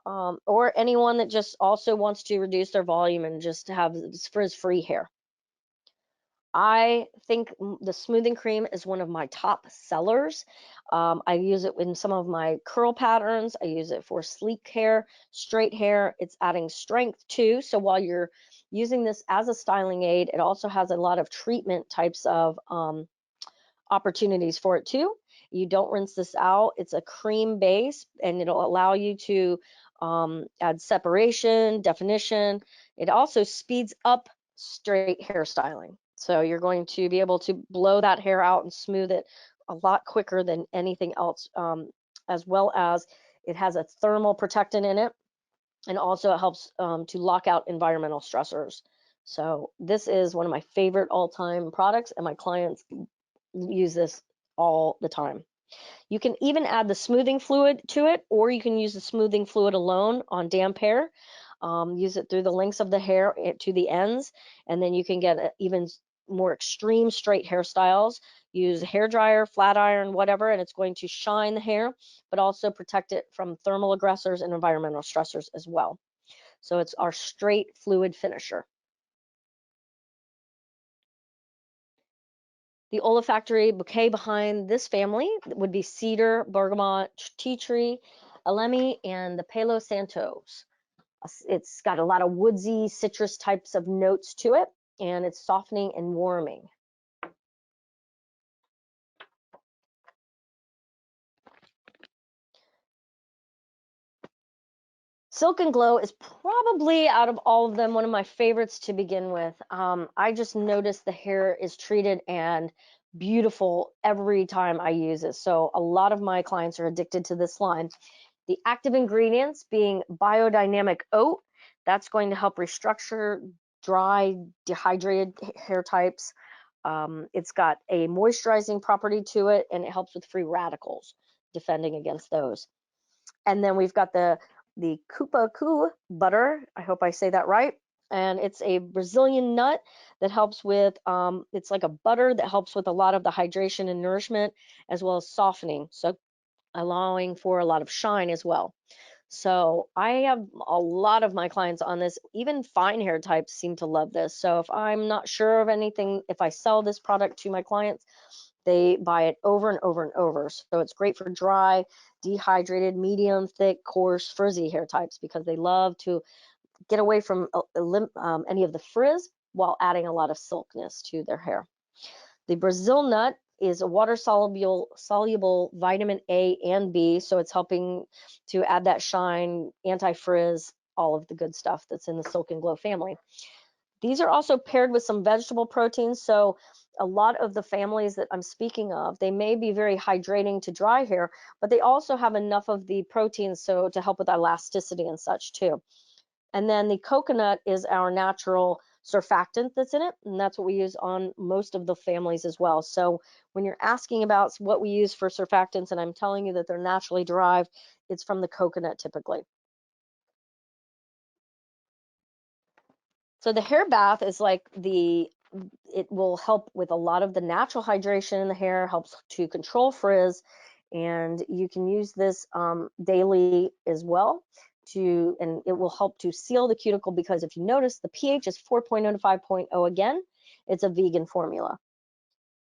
S1: Or anyone that just also wants to reduce their volume and just have frizz-free hair. I think the smoothing cream is one of my top sellers. I use it in some of my curl patterns. I use it for sleek hair, straight hair. It's adding strength too. So while you're using this as a styling aid, it also has a lot of treatment types of opportunities for it too. You don't rinse this out. It's a cream base and it'll allow you to add separation, definition. It also speeds up straight hairstyling. So you're going to be able to blow that hair out and smooth it a lot quicker than anything else, as well as it has a thermal protectant in it. And also it helps to lock out environmental stressors. So this is one of my favorite all-time products, and my clients use this all the time. You can even add the smoothing fluid to it, or you can use the smoothing fluid alone on damp hair. Use it through the lengths of the hair to the ends, and then you can get even more extreme straight hairstyles. Use a hair dryer, flat iron, whatever, and it's going to shine the hair, but also protect it from thermal aggressors and environmental stressors as well. So it's our straight fluid finisher. The olfactory bouquet behind this family would be cedar, bergamot, tea tree, elemi, and the Palo Santos. It's got a lot of woodsy citrus types of notes to it, and it's softening and warming. Silk and Glow is probably, out of all of them, one of my favorites to begin with. I just noticed the hair is treated and beautiful every time I use it. So a lot of my clients are addicted to this line. The active ingredients being biodynamic oat, that's going to help restructure dry, dehydrated hair types. It's got a moisturizing property to it, and it helps with free radicals, defending against those. And then we've got the the cupuaçu butter. I hope I say that right. And it's a Brazilian nut that helps with, it's like a butter that helps with a lot of the hydration and nourishment, as well as softening. So allowing for a lot of shine as well. So I have a lot of my clients on this. Even fine hair types seem to love this. So if I'm not sure of anything, if I sell this product to my clients, they buy it over and over and over. So it's great for dry, dehydrated, medium, thick, coarse, frizzy hair types, because they love to get away from any of the frizz while adding a lot of silkiness to their hair. The Brazil nut is a water soluble vitamin A and B, so it's helping to add that shine, anti-frizz, all of the good stuff that's in the Silk and Glow family. These are also paired with some vegetable proteins, so a lot of the families that I'm speaking of, they may be very hydrating to dry hair, but they also have enough of the proteins so to help with elasticity and such too. And then the coconut is our natural surfactant that's in it, and that's what we use on most of the families as well. So when you're asking about what we use for surfactants, and I'm telling you that they're naturally derived, it's from the coconut typically. So the hair bath is like it will help with a lot of the natural hydration in the hair, helps to control frizz, and you can use this daily as well. And it will help to seal the cuticle, because if you notice, the pH is 4.0 to 5.0 again. It's a vegan formula.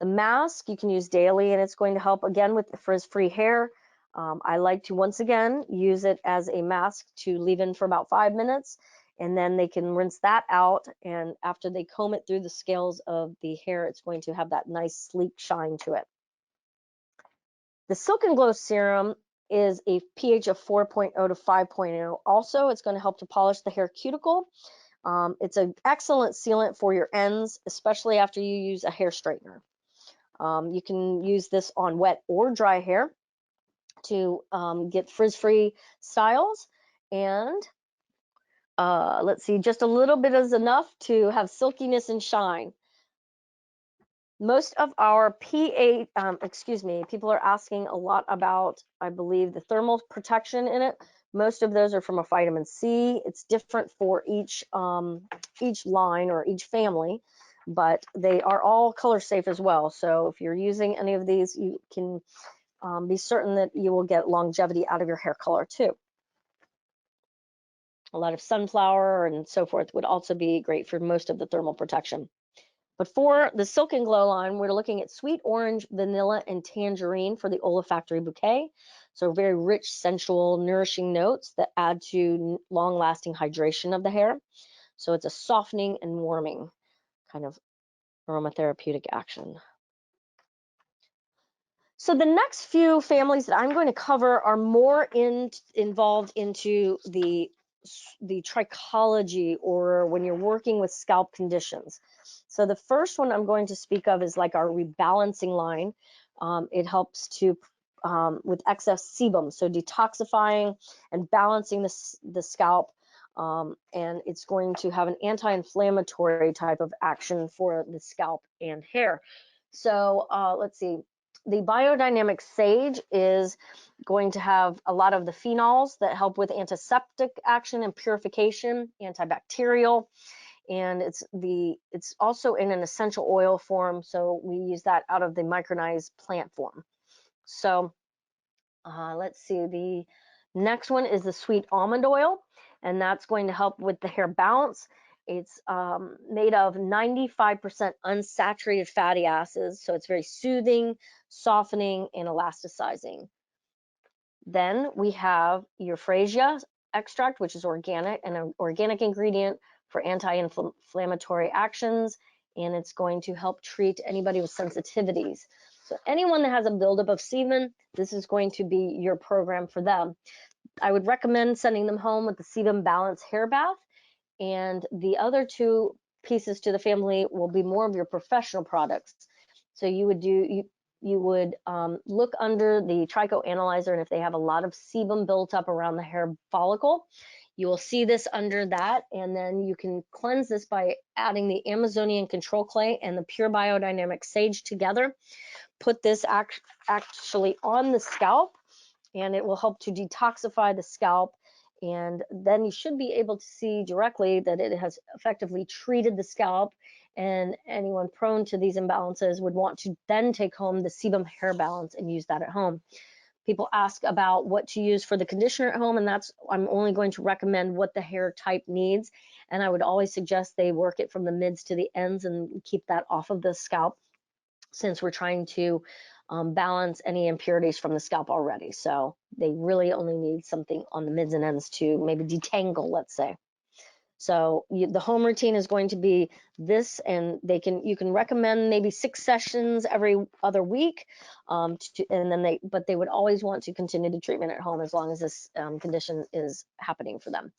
S1: The mask you can use daily, and it's going to help again with the frizz-free hair. I like to once again use it as a mask to leave in for about 5 minutes, and then they can rinse that out, and after they comb it through the scales of the hair, it's going to have that nice sleek shine to it. The Silk and Glow serum is a pH of 4.0 to 5.0. Also, it's going to help to polish the hair cuticle. It's an excellent sealant for your ends, especially after you use a hair straightener. You can use this on wet or dry hair to get frizz-free styles. And let's see, just a little bit is enough to have silkiness and shine. Most of our pH, people are asking a lot about, I believe, the thermal protection in it. Most of those are from a vitamin C. It's different for each line or each family, but they are all color safe as well. So if you're using any of these, you can be certain that you will get longevity out of your hair color too. A lot of sunflower and so forth would also be great for most of the thermal protection. But for the Silk and Glow line, we're looking at sweet orange, vanilla, and tangerine for the olfactory bouquet. So very rich, sensual, nourishing notes that add to long-lasting hydration of the hair. So it's a softening and warming kind of aromatherapeutic action. So the next few families that I'm going to cover are more involved into the trichology, or when you're working with scalp conditions. So the first one I'm going to speak of is like our rebalancing line. It helps to with excess sebum, so detoxifying and balancing the scalp, and it's going to have an anti-inflammatory type of action for the scalp and hair. So let's see. The biodynamic sage is going to have a lot of the phenols that help with antiseptic action and purification, antibacterial, and it's also in an essential oil form, so we use that out of the micronized plant form. So let's see, the next one is the sweet almond oil, and that's going to help with the hair balance. It's made of 95% unsaturated fatty acids, so it's very soothing, softening, and elasticizing. Then we have euphrasia extract, which is organic, and an organic ingredient for anti-inflammatory actions, and it's going to help treat anybody with sensitivities. So anyone that has a buildup of sebum, this is going to be your program for them. I would recommend sending them home with the Sebum Balance Hair Bath, and the other two pieces to the family will be more of your professional products. So you would look under the Tricho Analyzer, and if they have a lot of sebum built up around the hair follicle, you will see this under that, and then you can cleanse this by adding the Amazonian Control Clay and the Pure Biodynamic Sage together. Put this actually on the scalp, and it will help to detoxify the scalp And then you should be able to see directly that it has effectively treated the scalp. And anyone prone to these imbalances would want to then take home the sebum hair balance and use that at home. People ask about what to use for the conditioner at home, and I'm only going to recommend what the hair type needs. And I would always suggest they work it from the mids to the ends and keep that off of the scalp, since we're trying to balance any impurities from the scalp already. So they really only need something on the mids and ends to maybe detangle, let's say. So the home routine is going to be this, and you can recommend maybe 6 sessions every other week, and then they would always want to continue the treatment at home as long as this condition is happening for them.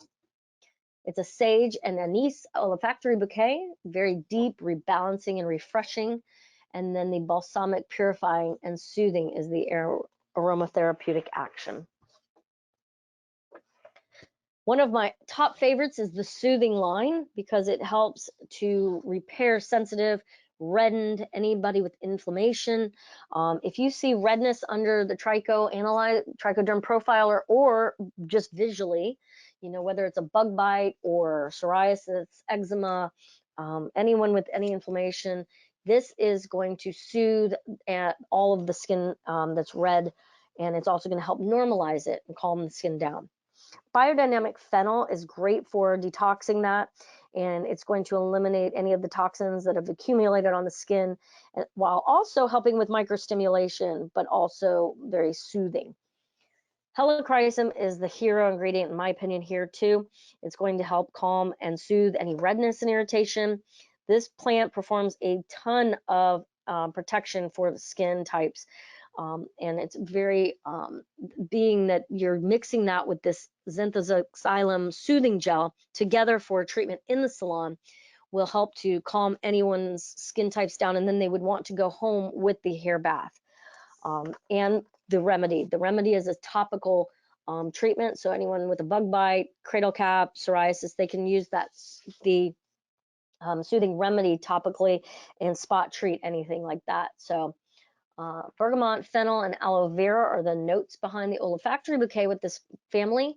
S1: It's a sage and anise olfactory bouquet, very deep, rebalancing and refreshing. And then the balsamic, purifying and soothing is the aromatherapeutic action. One of my top favorites is the soothing line, because it helps to repair sensitive, reddened, anybody with inflammation. If you see redness under the trichoderm profiler, or just visually, whether it's a bug bite or psoriasis, eczema, anyone with any inflammation, this is going to soothe all of the skin that's red, and it's also going to help normalize it and calm the skin down. Biodynamic fennel is great for detoxing that, and it's going to eliminate any of the toxins that have accumulated on the skin, while also helping with microstimulation, but also very soothing. Helichrysum is the hero ingredient, in my opinion, here too. It's going to help calm and soothe any redness and irritation. This plant performs a ton of protection for the skin types. And it's very, being that you're mixing that with this xanthoxylum soothing gel together for treatment in the salon, will help to calm anyone's skin types down, and then they would want to go home with the hair bath. And the remedy is a topical treatment, so anyone with a bug bite, cradle cap, psoriasis, they can use the soothing remedy topically and spot treat anything like that. So bergamot, fennel, and aloe vera are the notes behind the olfactory bouquet with this family,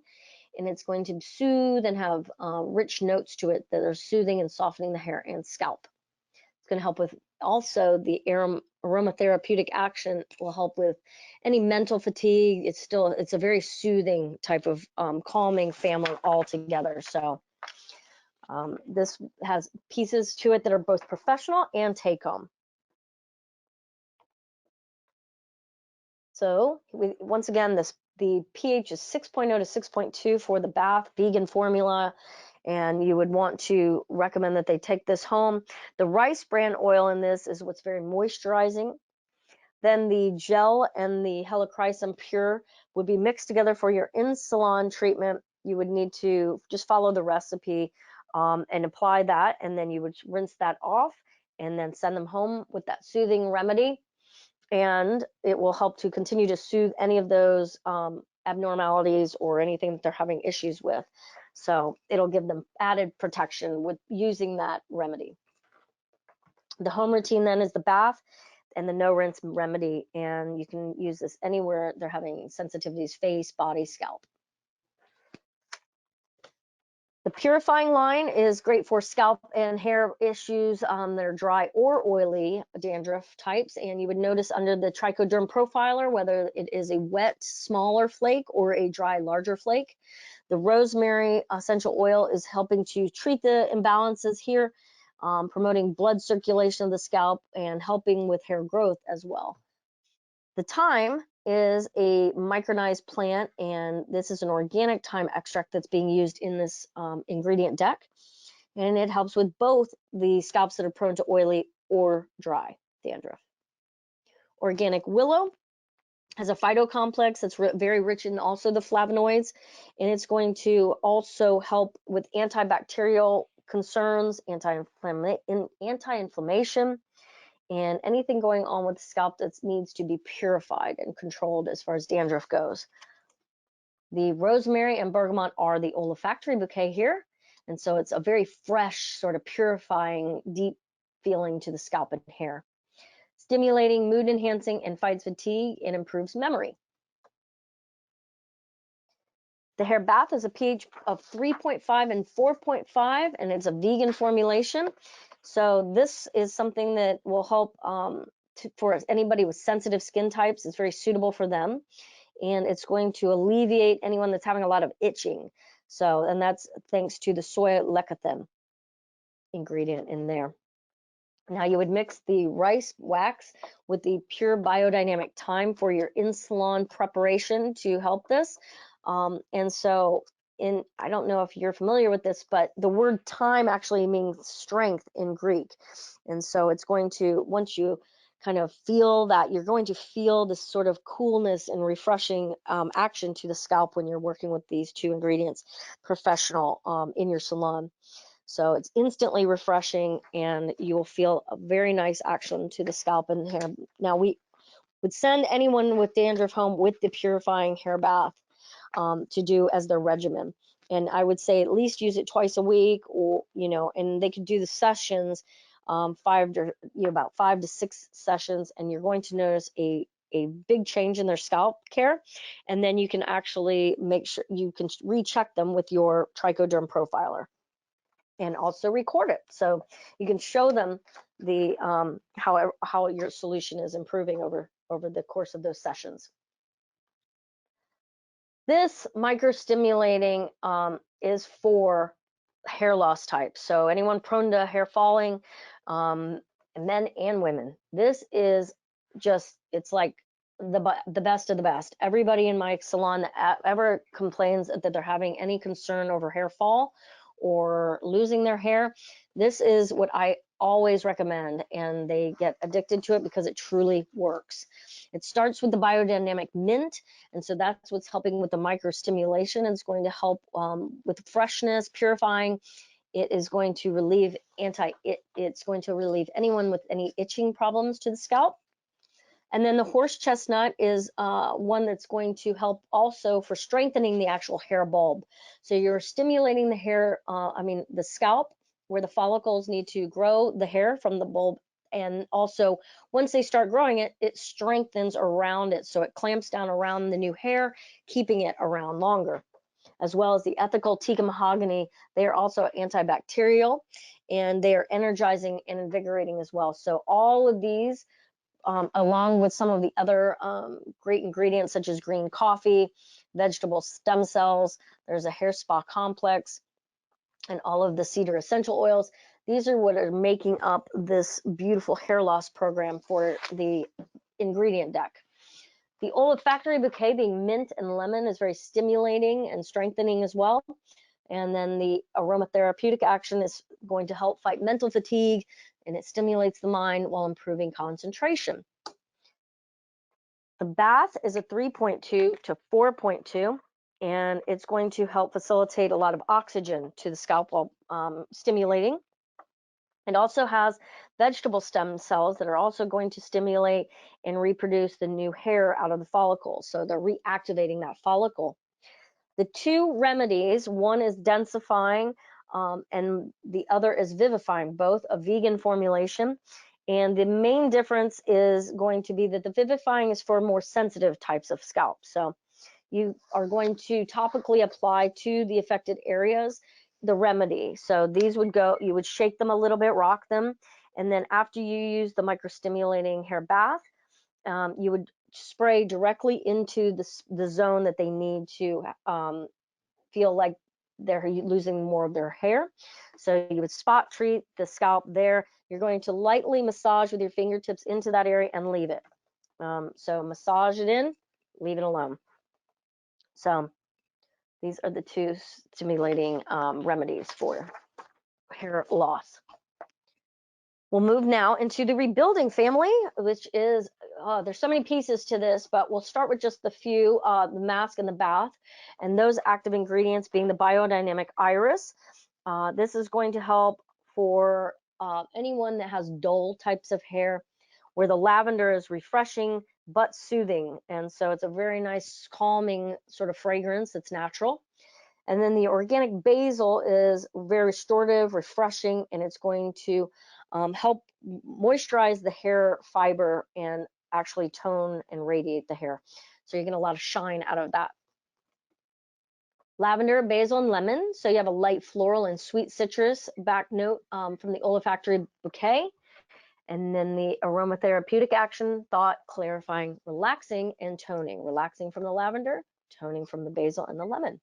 S1: and it's going to soothe and have rich notes to it that are soothing and softening the hair and scalp. It's going to help with also the aromatherapeutic action, will help with any mental fatigue. It's a very soothing type of calming family altogether. So this has pieces to it that are both professional and take home. So once again, the pH is 6.0 to 6.2 for the bath, vegan formula, and you would want to recommend that they take this home. The rice bran oil in this is what's very moisturizing. Then the gel and the helichrysum pure would be mixed together for your in-salon treatment. You would need to just follow the recipe and apply that, and then you would rinse that off and then send them home with that soothing remedy. And it will help to continue to soothe any of those abnormalities or anything that they're having issues with. So it'll give them added protection with using that remedy. The home routine then is the bath and the no rinse remedy, and you can use this anywhere they're having sensitivities: face, body, scalp. The purifying line is great for scalp and hair issues that are dry or oily dandruff types. And you would notice under the trichoderm profiler whether it is a wet, smaller flake or a dry, larger flake. The rosemary essential oil is helping to treat the imbalances here, promoting blood circulation of the scalp and helping with hair growth as well. The thyme is a micronized plant, and this is an organic thyme extract that's being used in this ingredient deck, and it helps with both the scalps that are prone to oily or dry dandruff. Organic willow has a phytocomplex that's very rich in also the flavonoids, and it's going to also help with antibacterial concerns, anti-inflammation, and anything going on with the scalp that needs to be purified and controlled as far as dandruff goes. The rosemary and bergamot are the olfactory bouquet here, and so it's a very fresh, sort of purifying, deep feeling to the scalp and hair. Stimulating, mood enhancing, and fights fatigue and improves memory. The hair bath is a pH of 3.5 and 4.5, and it's a vegan formulation. So this is something that will help for anybody with sensitive skin types. It's very suitable for them, and it's going to alleviate anyone that's having a lot of itching. So, and that's thanks to the soy lecithin ingredient in there. Now you would mix the rice wax with the pure biodynamic thyme for your in-salon preparation to help this. And so I don't know if you're familiar with this, but the word thyme actually means strength in Greek. And so it's going to, once you kind of feel that, you're going to feel this sort of coolness and refreshing action to the scalp when you're working with these two ingredients professional in your salon. So it's instantly refreshing, and you will feel a very nice action to the scalp and hair. Now we would send anyone with dandruff home with the purifying hair bath to do as their regimen. And I would say at least use it twice a week, or and they could do the sessions, about 5 to 6 sessions, and you're going to notice a big change in their scalp care. And then you can actually make sure you can recheck them with your trichoderm profiler and also record it, so you can show them the how your solution is improving over the course of those sessions. This microstimulating is for hair loss types, so anyone prone to hair falling, men and women. This is just, it's like the best of the best. Everybody in my salon that ever complains that they're having any concern over hair fall or losing their hair, this is what I always recommend, and they get addicted to it because it truly works. It starts with the biodynamic mint, and so that's what's helping with the microstimulation. It's going to help with freshness, purifying. It is going to relieve it's going to relieve anyone with any itching problems to the scalp. And then the horse chestnut is one that's going to help also for strengthening the actual hair bulb. So you're stimulating the hair, the scalp, where the follicles need to grow the hair from the bulb. And also, once they start growing it, it strengthens around it. So it clamps down around the new hair, keeping it around longer. As well as the ethical tika mahogany, they are also antibacterial, and they are energizing and invigorating as well. So all of these, along with some of the other great ingredients such as green coffee, vegetable stem cells, there's a hair spa complex, and all of the cedar essential oils. These are what are making up this beautiful hair loss program for the ingredient deck. The olfactory bouquet, being mint and lemon, is very stimulating and strengthening as well. And then the aromatherapeutic action is going to help fight mental fatigue, and it stimulates the mind while improving concentration. The bath is a 3.2 to 4.2, and it's going to help facilitate a lot of oxygen to the scalp while stimulating. It also has vegetable stem cells that are also going to stimulate and reproduce the new hair out of the follicles. So they're reactivating that follicle. The two remedies, one is densifying and the other is vivifying, both a vegan formulation. And the main difference is going to be that the vivifying is for more sensitive types of scalp. So you are going to topically apply to the affected areas the remedy. So these would go, you would shake them a little bit, rock them, and then after you use the microstimulating hair bath, you would spray directly into the zone that they need to feel like they're losing more of their hair. So you would spot treat the scalp there. You're going to lightly massage with your fingertips into that area and leave it. So massage it in, leave it alone. So these are the two stimulating remedies for hair loss. We'll move now into the rebuilding family, which is, there's so many pieces to this, but we'll start with just the few, the mask and the bath, and those active ingredients being the biodynamic iris. This is going to help for anyone that has dull types of hair, where the lavender is refreshing but soothing. And so it's a very nice calming sort of fragrance that's natural. And then the organic basil is very restorative, refreshing, and it's going to help moisturize the hair fiber and actually tone and radiate the hair. So you're getting a lot of shine out of that. lavender, basil, and lemon. So you have a light floral and sweet citrus back note from the olfactory bouquet. And then the aromatherapeutic action, thought, clarifying, relaxing, and toning. Relaxing from the lavender, toning from the basil and the lemon.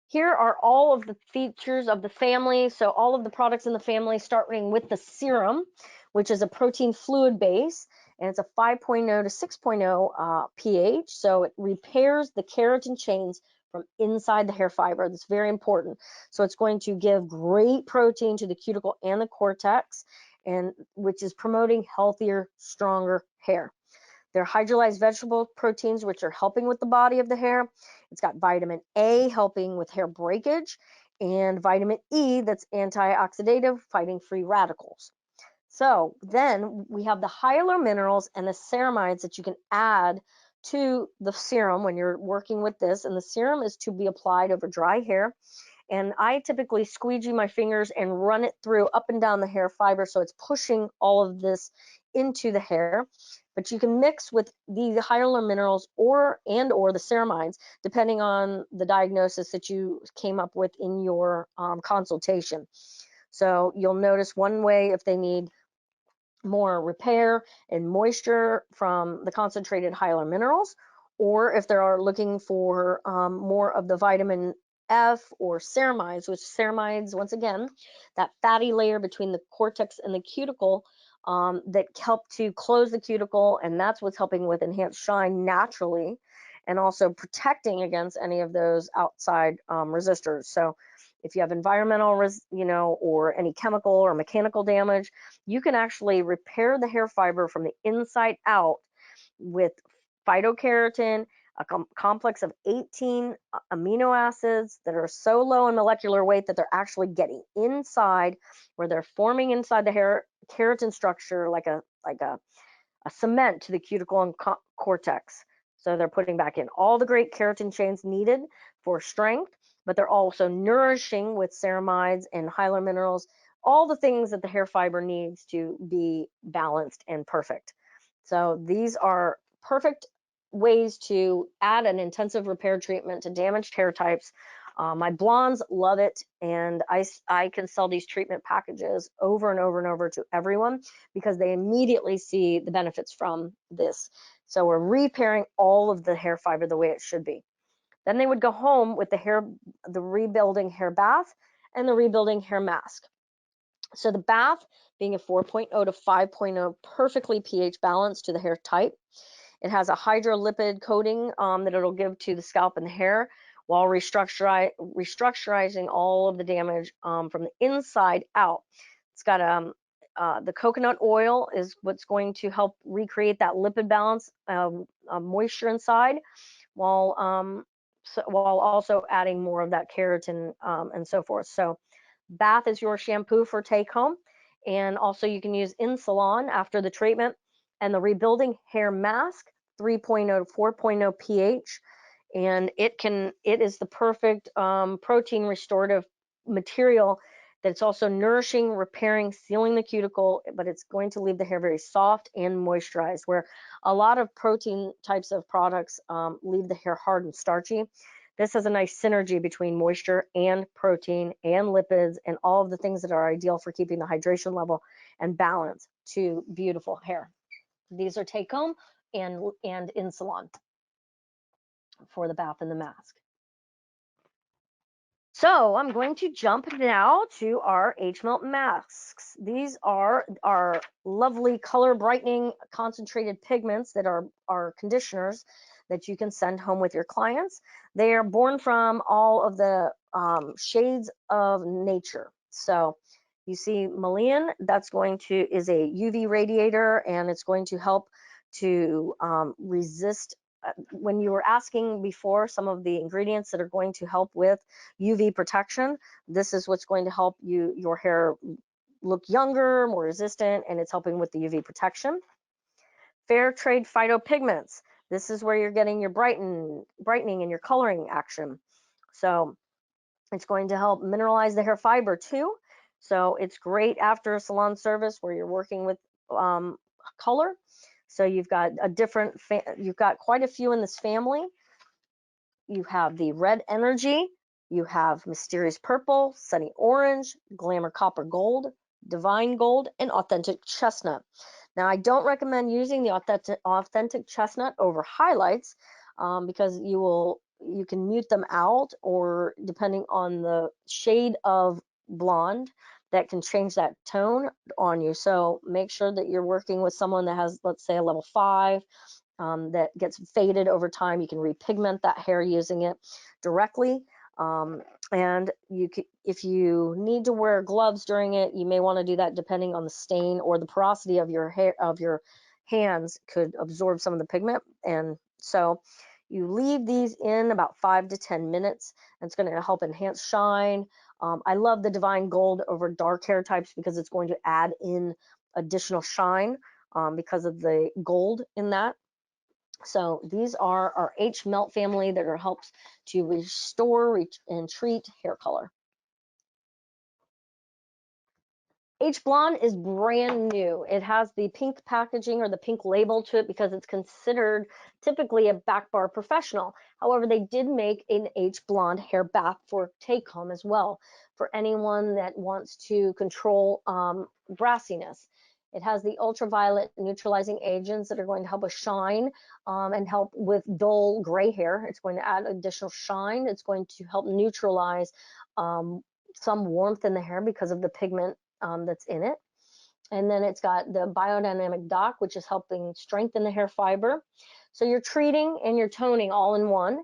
S1: Here are all of the features of the family. So all of the products in the family, starting with the serum, which is a protein fluid base, and it's a 5.0 to 6.0 pH. So it repairs the keratin chains from inside the hair fiber. That's very important. So it's going to give great protein to the cuticle and the cortex, and which is promoting healthier, stronger hair. They're hydrolyzed vegetable proteins, which are helping with the body of the hair. It's got vitamin A, helping with hair breakage, and vitamin E, that's antioxidative, fighting free radicals. So then we have the hyaluron minerals and the ceramides that you can add to the serum when you're working with this. And the serum is to be applied over dry hair. And I typically squeegee my fingers and run it through up and down the hair fiber, so it's pushing all of this into the hair. But you can mix with the hyaluron minerals or the ceramides, depending on the diagnosis that you came up with in your consultation. So you'll notice one way if they need more repair and moisture from the concentrated hyaluron minerals, or if they are looking for more of the vitamin F or ceramides, which ceramides, once again, that fatty layer between the cortex and the cuticle that help to close the cuticle, and that's what's helping with enhanced shine naturally, and also protecting against any of those outside resistors. So if you have environmental, or any chemical or mechanical damage, you can actually repair the hair fiber from the inside out with phytokeratin, a complex of 18 amino acids that are so low in molecular weight that they're actually getting inside, where they're forming inside the hair keratin structure like a cement to the cuticle and cortex. So they're putting back in all the great keratin chains needed for strength, but they're also nourishing with ceramides and hyaluron minerals, all the things that the hair fiber needs to be balanced and perfect. So these are perfect ways to add an intensive repair treatment to damaged hair types. My blondes love it, and I can sell these treatment packages over and over and over to everyone because they immediately see the benefits from this. So we're repairing all of the hair fiber the way it should be. Then they would go home with the rebuilding hair bath and the rebuilding hair mask. So the bath being a 4.0 to 5.0, perfectly pH balanced to the hair type. It has a hydrolipid coating that it'll give to the scalp and the hair while restructuring all of the damage from the inside out. It's got the coconut oil is what's going to help recreate that lipid balance, moisture inside, while also adding more of that keratin and so forth. So bath is your shampoo for take home, and also you can use in salon after the treatment. And the rebuilding hair mask, 3.0 to 4.0 pH, and it is the perfect protein restorative material that's also nourishing, repairing, sealing the cuticle, but it's going to leave the hair very soft and moisturized, where a lot of protein types of products leave the hair hard and starchy. This has a nice synergy between moisture and protein and lipids and all of the things that are ideal for keeping the hydration level and balance to beautiful hair. These are take home and in salon for the bath and the mask. So I'm going to jump now to our H-Melt masks. These are our lovely color brightening concentrated pigments that are conditioners that you can send home with your clients. They are born from all of the shades of nature. So you see Malian, is a UV radiator, and it's going to help to resist. When you were asking before some of the ingredients that are going to help with UV protection, this is what's going to help your hair look younger, more resistant, and it's helping with the UV protection. Fair trade phytopigments. This is where you're getting your brightening and your coloring action. So it's going to help mineralize the hair fiber too. So it's great after a salon service where you're working with color. So you've got quite a few in this family. you have the red energy, you have mysterious purple, sunny orange, glamour copper gold, divine gold, and authentic chestnut. Now, I don't recommend using the authentic chestnut over highlights because you can mute them out, or depending on the shade of blonde, that can change that tone on you. So make sure that you're working with someone that has, let's say, a level 5 that gets faded over time. You can repigment that hair using it directly. And if you need to wear gloves during it, you may want to do that depending on the stain, or the porosity of your hair, of your hands could absorb some of the pigment. And so you leave these in about 5 to 10 minutes, and it's going to help enhance shine. I love the divine gold over dark hair types because it's going to add in additional shine because of the gold in that. So these are our H Melt family that helps to restore and treat hair color. H Blonde is brand new. It has the pink packaging, or the pink label to it, because it's considered typically a back bar professional. However, they did make an H Blonde hair bath for take home as well, for anyone that wants to control brassiness. It has the ultraviolet neutralizing agents that are going to help with shine and help with dull gray hair. It's going to add additional shine. It's going to help neutralize some warmth in the hair because of the pigment that's in it. And then it's got the biodynamic dock, which is helping strengthen the hair fiber. So you're treating and you're toning all in one.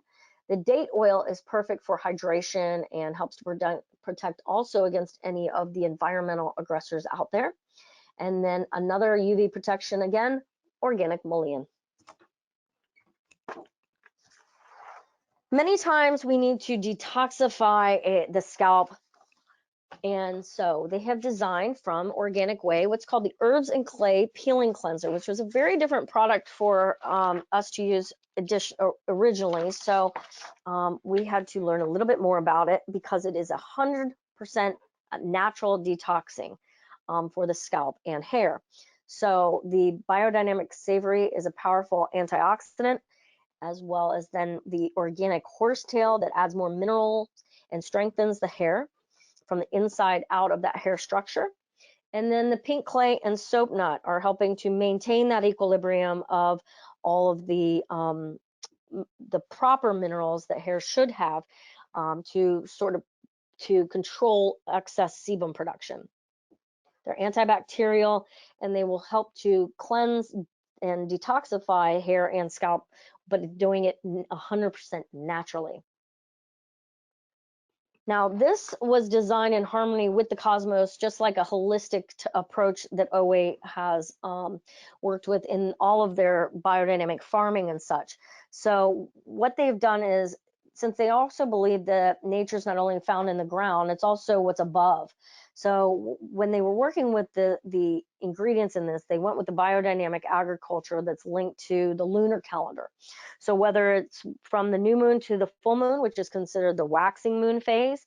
S1: The date oil is perfect for hydration and helps to protect also against any of the environmental aggressors out there. And then another UV protection, again, organic mullein. Many times we need to detoxify the scalp. And so they have designed from Organic Way what's called the Herbs and Clay Peeling Cleanser, which was a very different product for us to use originally. So we had to learn a little bit more about it, because it is 100% natural detoxing for the scalp and hair. So the Biodynamic Savory is a powerful antioxidant, as well as then the organic horsetail that adds more minerals and strengthens the hair from the inside out of that hair structure. And then the pink clay and soap nut are helping to maintain that equilibrium of all of the proper minerals that hair should have to control excess sebum production. They're antibacterial, and they will help to cleanse and detoxify hair and scalp, but doing it 100% naturally. Now, this was designed in harmony with the cosmos, just like a holistic approach that Oway has worked with in all of their biodynamic farming and such. So what they've done is, since they also believe that nature is not only found in the ground, it's also what's above. So when they were working with the ingredients in this, they went with the biodynamic agriculture that's linked to the lunar calendar. So whether it's from the new moon to the full moon, which is considered the waxing moon phase,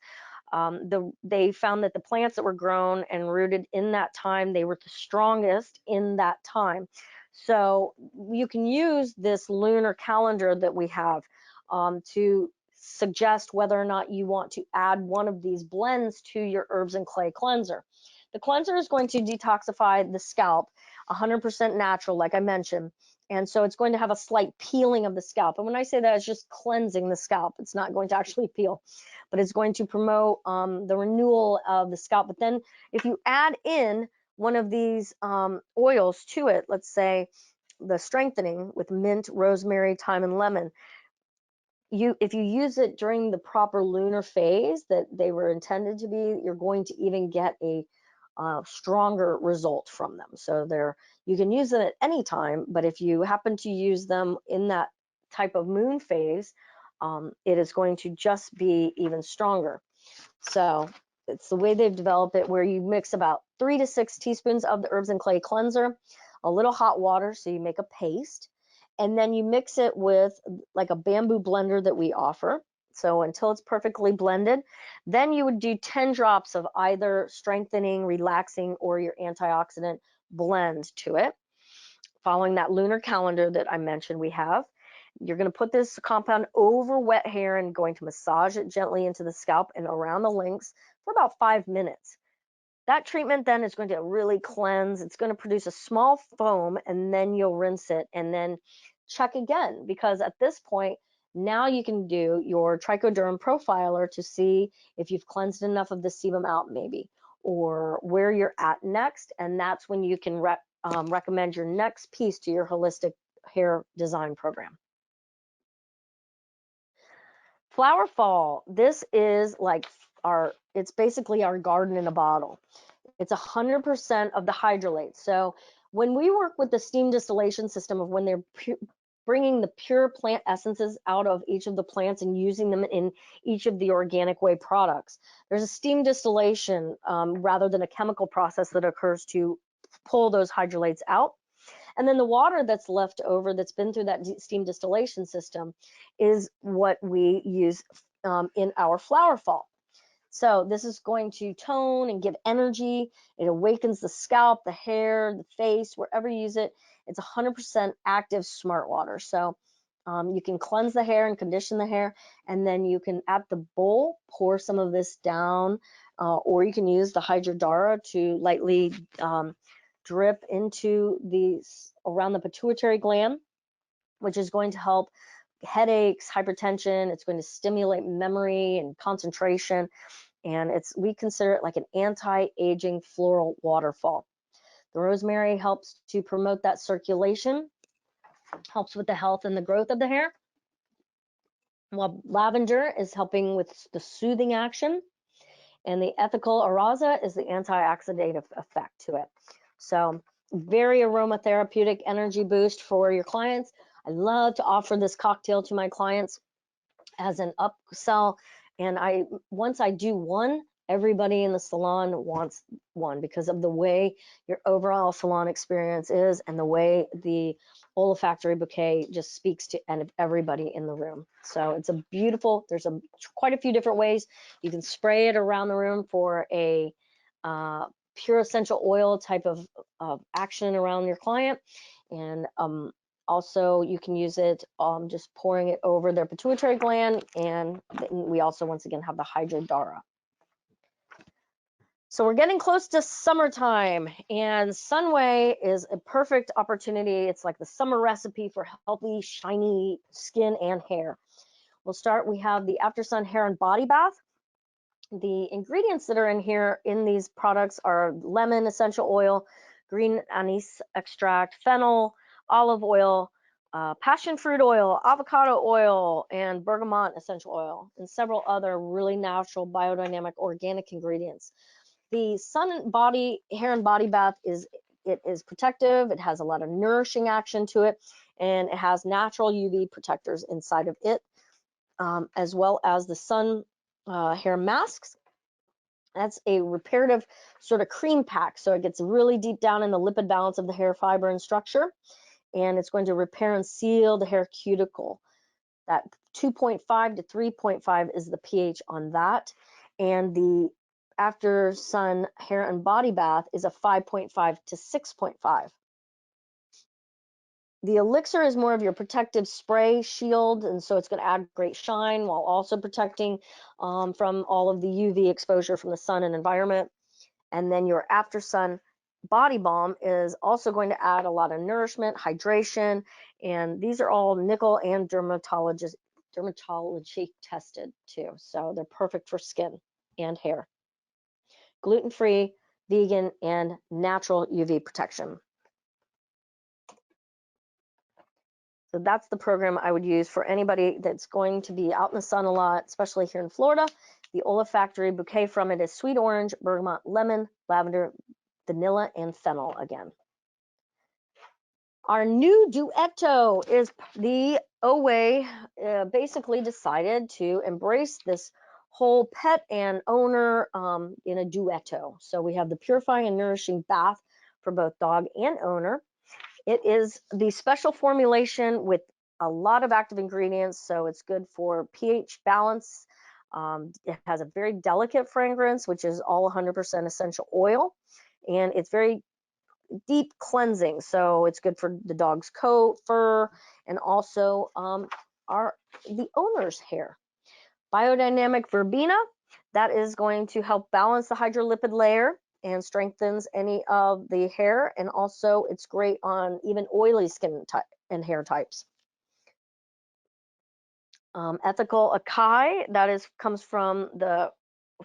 S1: they found that the plants that were grown and rooted in that time, they were the strongest in that time. So you can use this lunar calendar that we have to suggest whether or not you want to add one of these blends to your herbs and clay cleanser. The cleanser is going to detoxify the scalp, 100% natural, like I mentioned. And so it's going to have a slight peeling of the scalp. And when I say that, it's just cleansing the scalp. It's not going to actually peel, but it's going to promote the renewal of the scalp. But then if you add in one of these oils to it, let's say the strengthening with mint, rosemary, thyme, and lemon, if you use it during the proper lunar phase that they were intended to be, you're going to even get a stronger result from them. So you can use them at any time, but if you happen to use them in that type of moon phase, it is going to just be even stronger. So it's the way they've developed it, where you mix about 3 to 6 teaspoons of the herbs and clay cleanser, a little hot water, so you make a paste. And then you mix it with like a bamboo blender that we offer. So until it's perfectly blended, then you would do 10 drops of either strengthening, relaxing, or your antioxidant blend to it, following that lunar calendar that I mentioned we have. You're going to put this compound over wet hair and going to massage it gently into the scalp and around the links for about 5 minutes. That treatment then is going to really cleanse. It's going to produce a small foam, and then you'll rinse it and then check again, because at this point, now you can do your trichoderm profiler to see if you've cleansed enough of the sebum out maybe, or where you're at next. And that's when you can recommend your next piece to your holistic hair design program. Flower fall, this is like it's basically our garden in a bottle. It's 100% of the hydrolate. So when we work with the steam distillation system of when they're bringing the pure plant essences out of each of the plants and using them in each of the organic way products, there's a steam distillation rather than a chemical process that occurs to pull those hydrolates out. And then the water that's left over that's been through that steam distillation system is what we use in our flower fall. So this is going to tone and give energy. It awakens the scalp, the hair, the face, wherever you use it. It's 100% active smart water. So you can cleanse the hair and condition the hair, and then you can, at the bowl, pour some of this down, or you can use the Hydrodara to lightly drip into around the pituitary gland, which is going to help headaches, hypertension. It's going to stimulate memory and concentration. And we consider it like an anti-aging floral waterfall. The rosemary helps to promote that circulation, helps with the health and the growth of the hair, while lavender is helping with the soothing action, and the ethical arosa is the antioxidant effect to it. So very aromatherapeutic energy boost for your clients. I love to offer this cocktail to my clients as an upsell, and once I do one, everybody in the salon wants one, because of the way your overall salon experience is and the way the olfactory bouquet just speaks to everybody in the room. So it's a beautiful, there's quite a few different ways. You can spray it around the room for a pure essential oil type of action around your client, and also you can use it just pouring it over their pituitary gland, and we also once again have the Hydrodara. So we're getting close to summertime, and Sunway is a perfect opportunity. It's like the summer recipe for healthy, shiny skin and hair. We have the After Sun Hair and Body Bath. The ingredients that are in here in these products are lemon essential oil, green anise extract, fennel, olive oil, passion fruit oil, avocado oil, and bergamot essential oil, and several other really natural, biodynamic, organic ingredients. The Hair and Body Bath is protective. It has a lot of nourishing action to it, and it has natural UV protectors inside of it, as well as the sun hair masks. That's a reparative sort of cream pack, so it gets really deep down in the lipid balance of the hair fiber and structure, and it's going to repair and seal the hair cuticle. That 2.5 to 3.5 is the pH on that, and the After Sun Hair and Body Bath is a 5.5 to 6.5. The elixir is more of your protective spray shield, and so it's going to add great shine while also protecting from all of the UV exposure from the sun and environment. And then your After Sun Body Balm is also going to add a lot of nourishment, hydration, and these are all nickel and dermatology tested too, so they're perfect for skin and hair. Gluten-free, vegan, and natural UV protection. So that's the program I would use for anybody that's going to be out in the sun a lot, especially here in Florida. The olfactory bouquet from it is sweet orange, bergamot, lemon, lavender, vanilla, and fennel again. Our new duetto is the Oway basically decided to embrace this whole pet and owner in a duetto. So we have the purifying and nourishing bath for both dog and owner. It is the special formulation with a lot of active ingredients, so it's good for pH balance. It has a very delicate fragrance, which is all 100% essential oil, and it's very deep cleansing. So it's good for the dog's coat, fur, and also the owner's hair. Biodynamic verbena, that is going to help balance the hydrolipid layer and strengthens any of the hair. And also it's great on even oily skin type and hair types. Ethical acai, that comes from the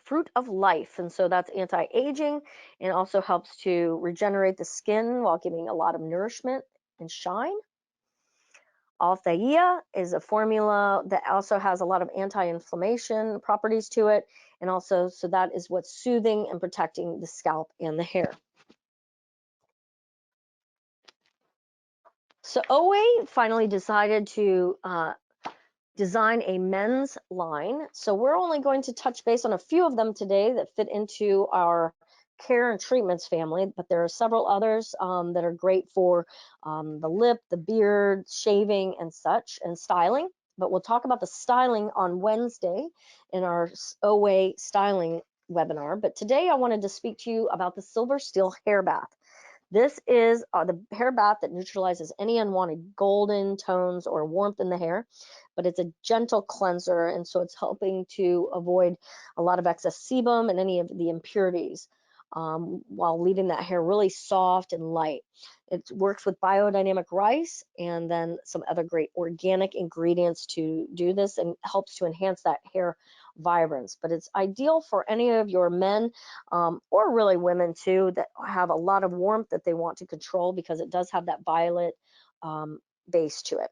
S1: fruit of life, and so that's anti-aging and also helps to regenerate the skin while giving a lot of nourishment and shine. Althea is a formula that also has a lot of anti-inflammation properties to it, and also so that is what's soothing and protecting the scalp and the hair. So Oway finally decided to design a men's line. So we're only going to touch base on a few of them today that fit into our care and treatments family, but there are several others that are great for the lip, the beard, shaving, and such, and styling. But we'll talk about the styling on Wednesday in our Oway styling webinar. But today I wanted to speak to you about the Silver Steel hair bath. This is the hair bath that neutralizes any unwanted golden tones or warmth in the hair, but it's a gentle cleanser, and so it's helping to avoid a lot of excess sebum and any of the impurities while leaving that hair really soft and light. It works with biodynamic rice and then some other great organic ingredients to do this, and helps to enhance that hair vibrance. But it's ideal for any of your men or really women too that have a lot of warmth that they want to control, because it does have that violet base to it.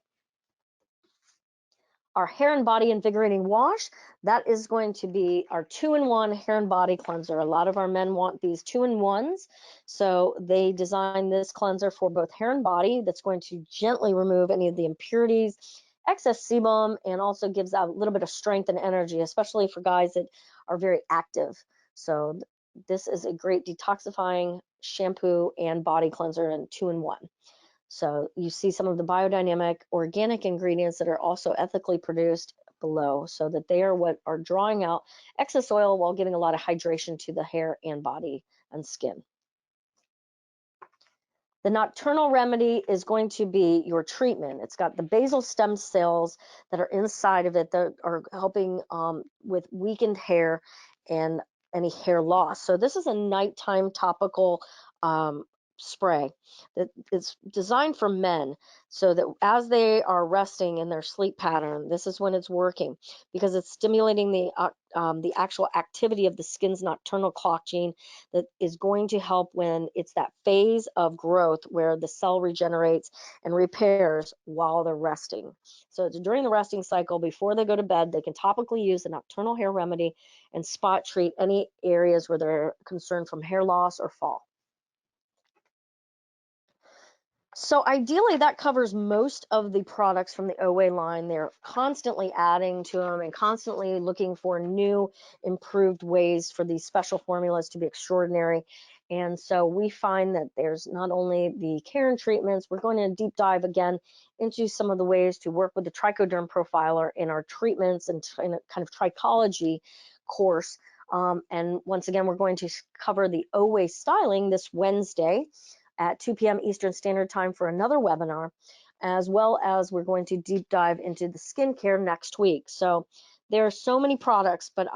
S1: Our hair and body invigorating wash, that is going to be our 2-in-1 hair and body cleanser. A lot of our men want these 2-in-1s, so they designed this cleanser for both hair and body that's going to gently remove any of the impurities, excess sebum, and also gives out a little bit of strength and energy, especially for guys that are very active. So this is a great detoxifying shampoo and body cleanser in 2-in-1. So you see some of the biodynamic organic ingredients that are also ethically produced below, so that they are what are drawing out excess oil while giving a lot of hydration to the hair and body and skin. The nocturnal remedy is going to be your treatment. It's got the basal stem cells that are inside of it that are helping with weakened hair and any hair loss. So this is a nighttime topical spray that is designed for men, so that as they are resting in their sleep pattern, this is when it's working, because it's stimulating the actual activity of the skin's nocturnal clock gene that is going to help when it's that phase of growth where the cell regenerates and repairs while they're resting. So it's during the resting cycle before they go to bed, they can topically use the nocturnal hair remedy and spot treat any areas where they're concerned from hair loss or fall. So ideally that covers most of the products from the Oway line. They're constantly adding to them and constantly looking for new improved ways for these special formulas to be extraordinary. And so we find that there's not only the care and treatments, we're going to deep dive again into some of the ways to work with the trichoderm profiler in our treatments and kind of trichology course. And once again, we're going to cover the Oway styling this Wednesday at 2 p.m. Eastern Standard Time for another webinar, as well as we're going to deep dive into the skincare next week. So there are so many products, but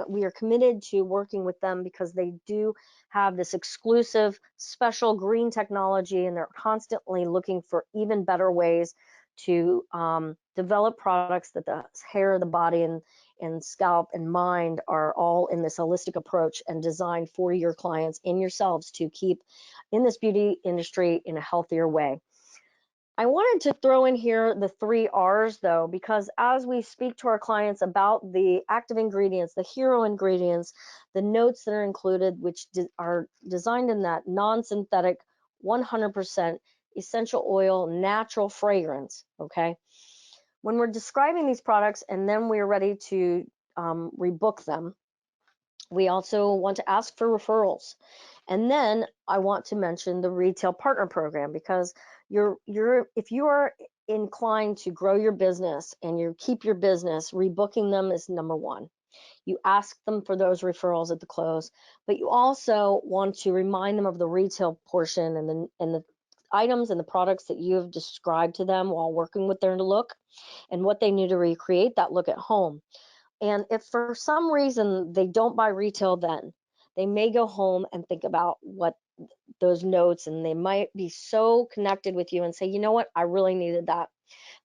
S1: we are committed to working with them because they do have this exclusive special green technology, and they're constantly looking for even better ways to develop products that the hair, the body, and scalp and mind are all in this holistic approach and designed for your clients and yourselves to keep in this beauty industry in a healthier way. I wanted to throw in here the 3 R's though, because as we speak to our clients about the active ingredients, the hero ingredients, the notes that are included, which are designed in that non-synthetic 100% essential oil natural fragrance, okay? When we're describing these products and then we're ready to rebook them, we also want to ask for referrals. And then I want to mention the retail partner program, because if you are inclined to grow your business and you keep your business, rebooking them is number one. You ask them for those referrals at the close, but you also want to remind them of the retail portion and the items and the products that you have described to them while working with their look and what they need to recreate that look at home. And if for some reason they don't buy retail, then they may go home and think about what those notes, and they might be so connected with you and say, you know what, I really needed that.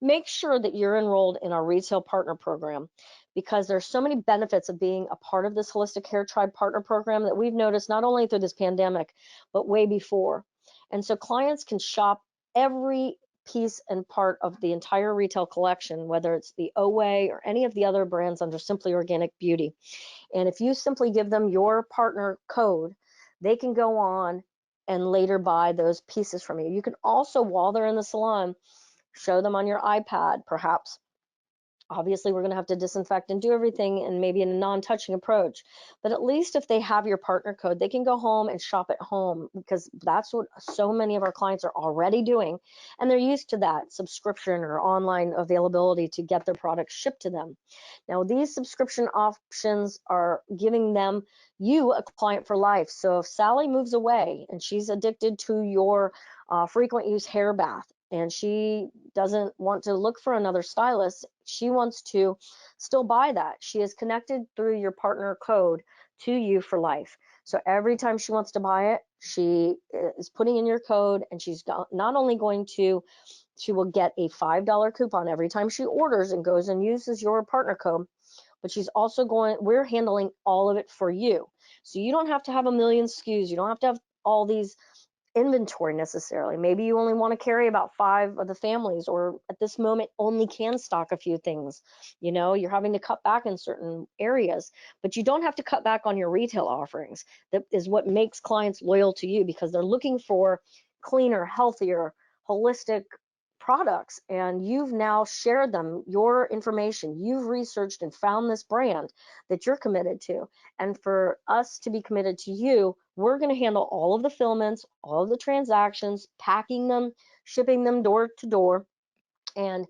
S1: Make sure that you're enrolled in our retail partner program, because there's so many benefits of being a part of this Holistic Hair Tribe partner program that we've noticed not only through this pandemic, but way before. And so clients can shop every piece and part of the entire retail collection, whether it's the Oway or any of the other brands under Simply Organic Beauty. And if you simply give them your partner code, they can go on and later buy those pieces from you. You can also, while they're in the salon, show them on your iPad, perhaps. Obviously, we're going to have to disinfect and do everything, and maybe in a non-touching approach. But at least if they have your partner code, they can go home and shop at home, because that's what so many of our clients are already doing. And they're used to that subscription or online availability to get their products shipped to them. Now, these subscription options are giving you a client for life. So if Sally moves away and she's addicted to your frequent use hair bath, and she doesn't want to look for another stylist, she wants to still buy that. She is connected through your partner code to you for life. So every time she wants to buy it, she is putting in your code, and she's not only going to, she will get a $5 coupon every time she orders and goes and uses your partner code, but she's also we're handling all of it for you. So you don't have to have a million SKUs. You don't have to have all these inventory necessarily. Maybe you only want to carry about 5 of the families, or at this moment only can stock a few things. You're having to cut back in certain areas, but you don't have to cut back on your retail offerings. That is what makes clients loyal to you, because they're looking for cleaner, healthier, holistic products, and you've now shared them, your information. You've researched and found this brand that you're committed to. And for us to be committed to you, we're going to handle all of the fulfillments, all of the transactions, packing them, shipping them door to door, and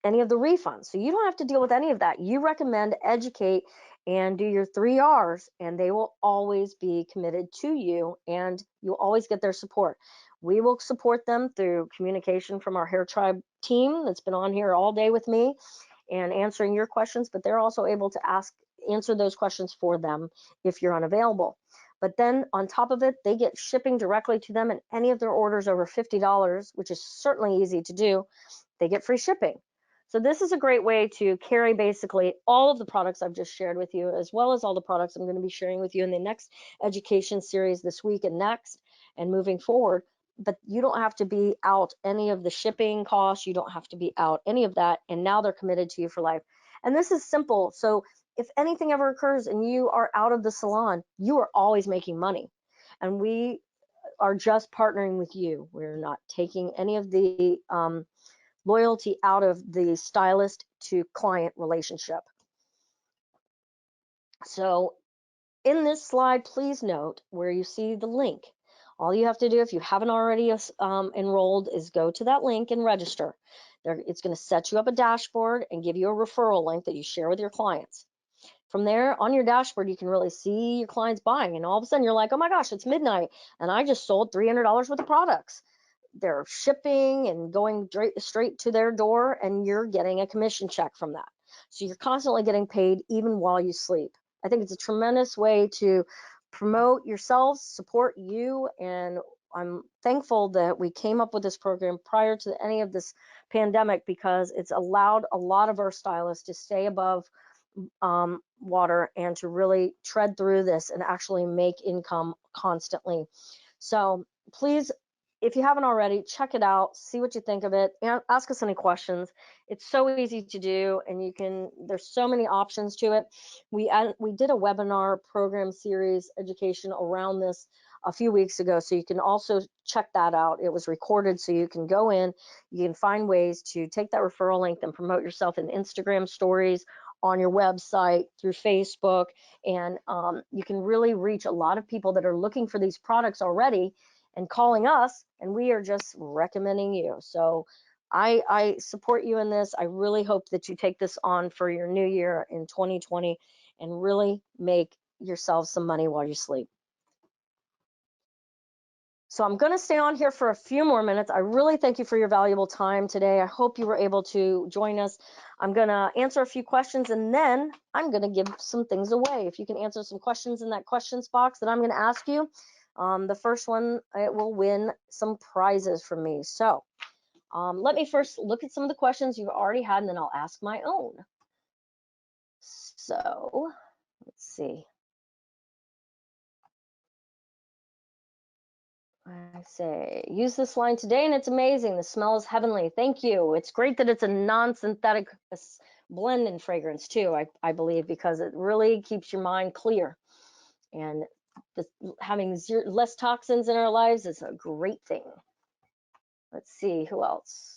S1: any of the refunds. So you don't have to deal with any of that. You recommend, educate, and do your 3 R's, and they will always be committed to you, and you'll always get their support. We will support them through communication from our Hair Tribe team that's been on here all day with me and answering your questions, but they're also able to answer those questions for them if you're unavailable. But then on top of it, they get shipping directly to them, and any of their orders over $50, which is certainly easy to do, they get free shipping. So this is a great way to carry basically all of the products I've just shared with you, as well as all the products I'm going to be sharing with you in the next education series this week and next and moving forward. But you don't have to be out any of the shipping costs. You don't have to be out any of that. And now they're committed to you for life. And this is simple. So if anything ever occurs and you are out of the salon, you are always making money. And we are just partnering with you. We're not taking any of the loyalty out of the stylist to client relationship. So in this slide, please note where you see the link. All you have to do, if you haven't already enrolled, is go to that link and register. It's going to set you up a dashboard and give you a referral link that you share with your clients. From there, on your dashboard, you can really see your clients buying, and all of a sudden you're like, oh my gosh, it's midnight and I just sold $300 worth of products. They're shipping and going straight to their door, and you're getting a commission check from that. So you're constantly getting paid even while you sleep. I think it's a tremendous way to promote yourselves, support you, and I'm thankful that we came up with this program prior to any of this pandemic, because it's allowed a lot of our stylists to stay above water and to really tread through this and actually make income constantly. So please, if you haven't already, check it out, see what you think of it, and ask us any questions. It's so easy to do, and there's so many options to it. We did a webinar program series education around this a few weeks ago, so you can also check that out. It was recorded, so you can go in, you can find ways to take that referral link and promote yourself in Instagram stories, on your website, through Facebook, and you can really reach a lot of people that are looking for these products already and calling us, and we are just recommending you. So I support you in this. I really hope that you take this on for your new year in 2020 and really make yourself some money while you sleep. So I'm going to stay on here for a few more minutes. I really thank you for your valuable time today. I hope you were able to join us. I'm going to answer a few questions, and then I'm going to give some things away. If you can answer some questions in that questions box that I'm going to ask you, the first one, it will win some prizes from me. So let me first look at some of the questions you've already had, and then I'll ask my own. So let's see. I say, use this line today and it's amazing. The smell is heavenly. Thank you. It's great that it's a non-synthetic blend and fragrance too, I believe, because it really keeps your mind clear. And having less toxins in our lives is a great thing. Let's see, who else?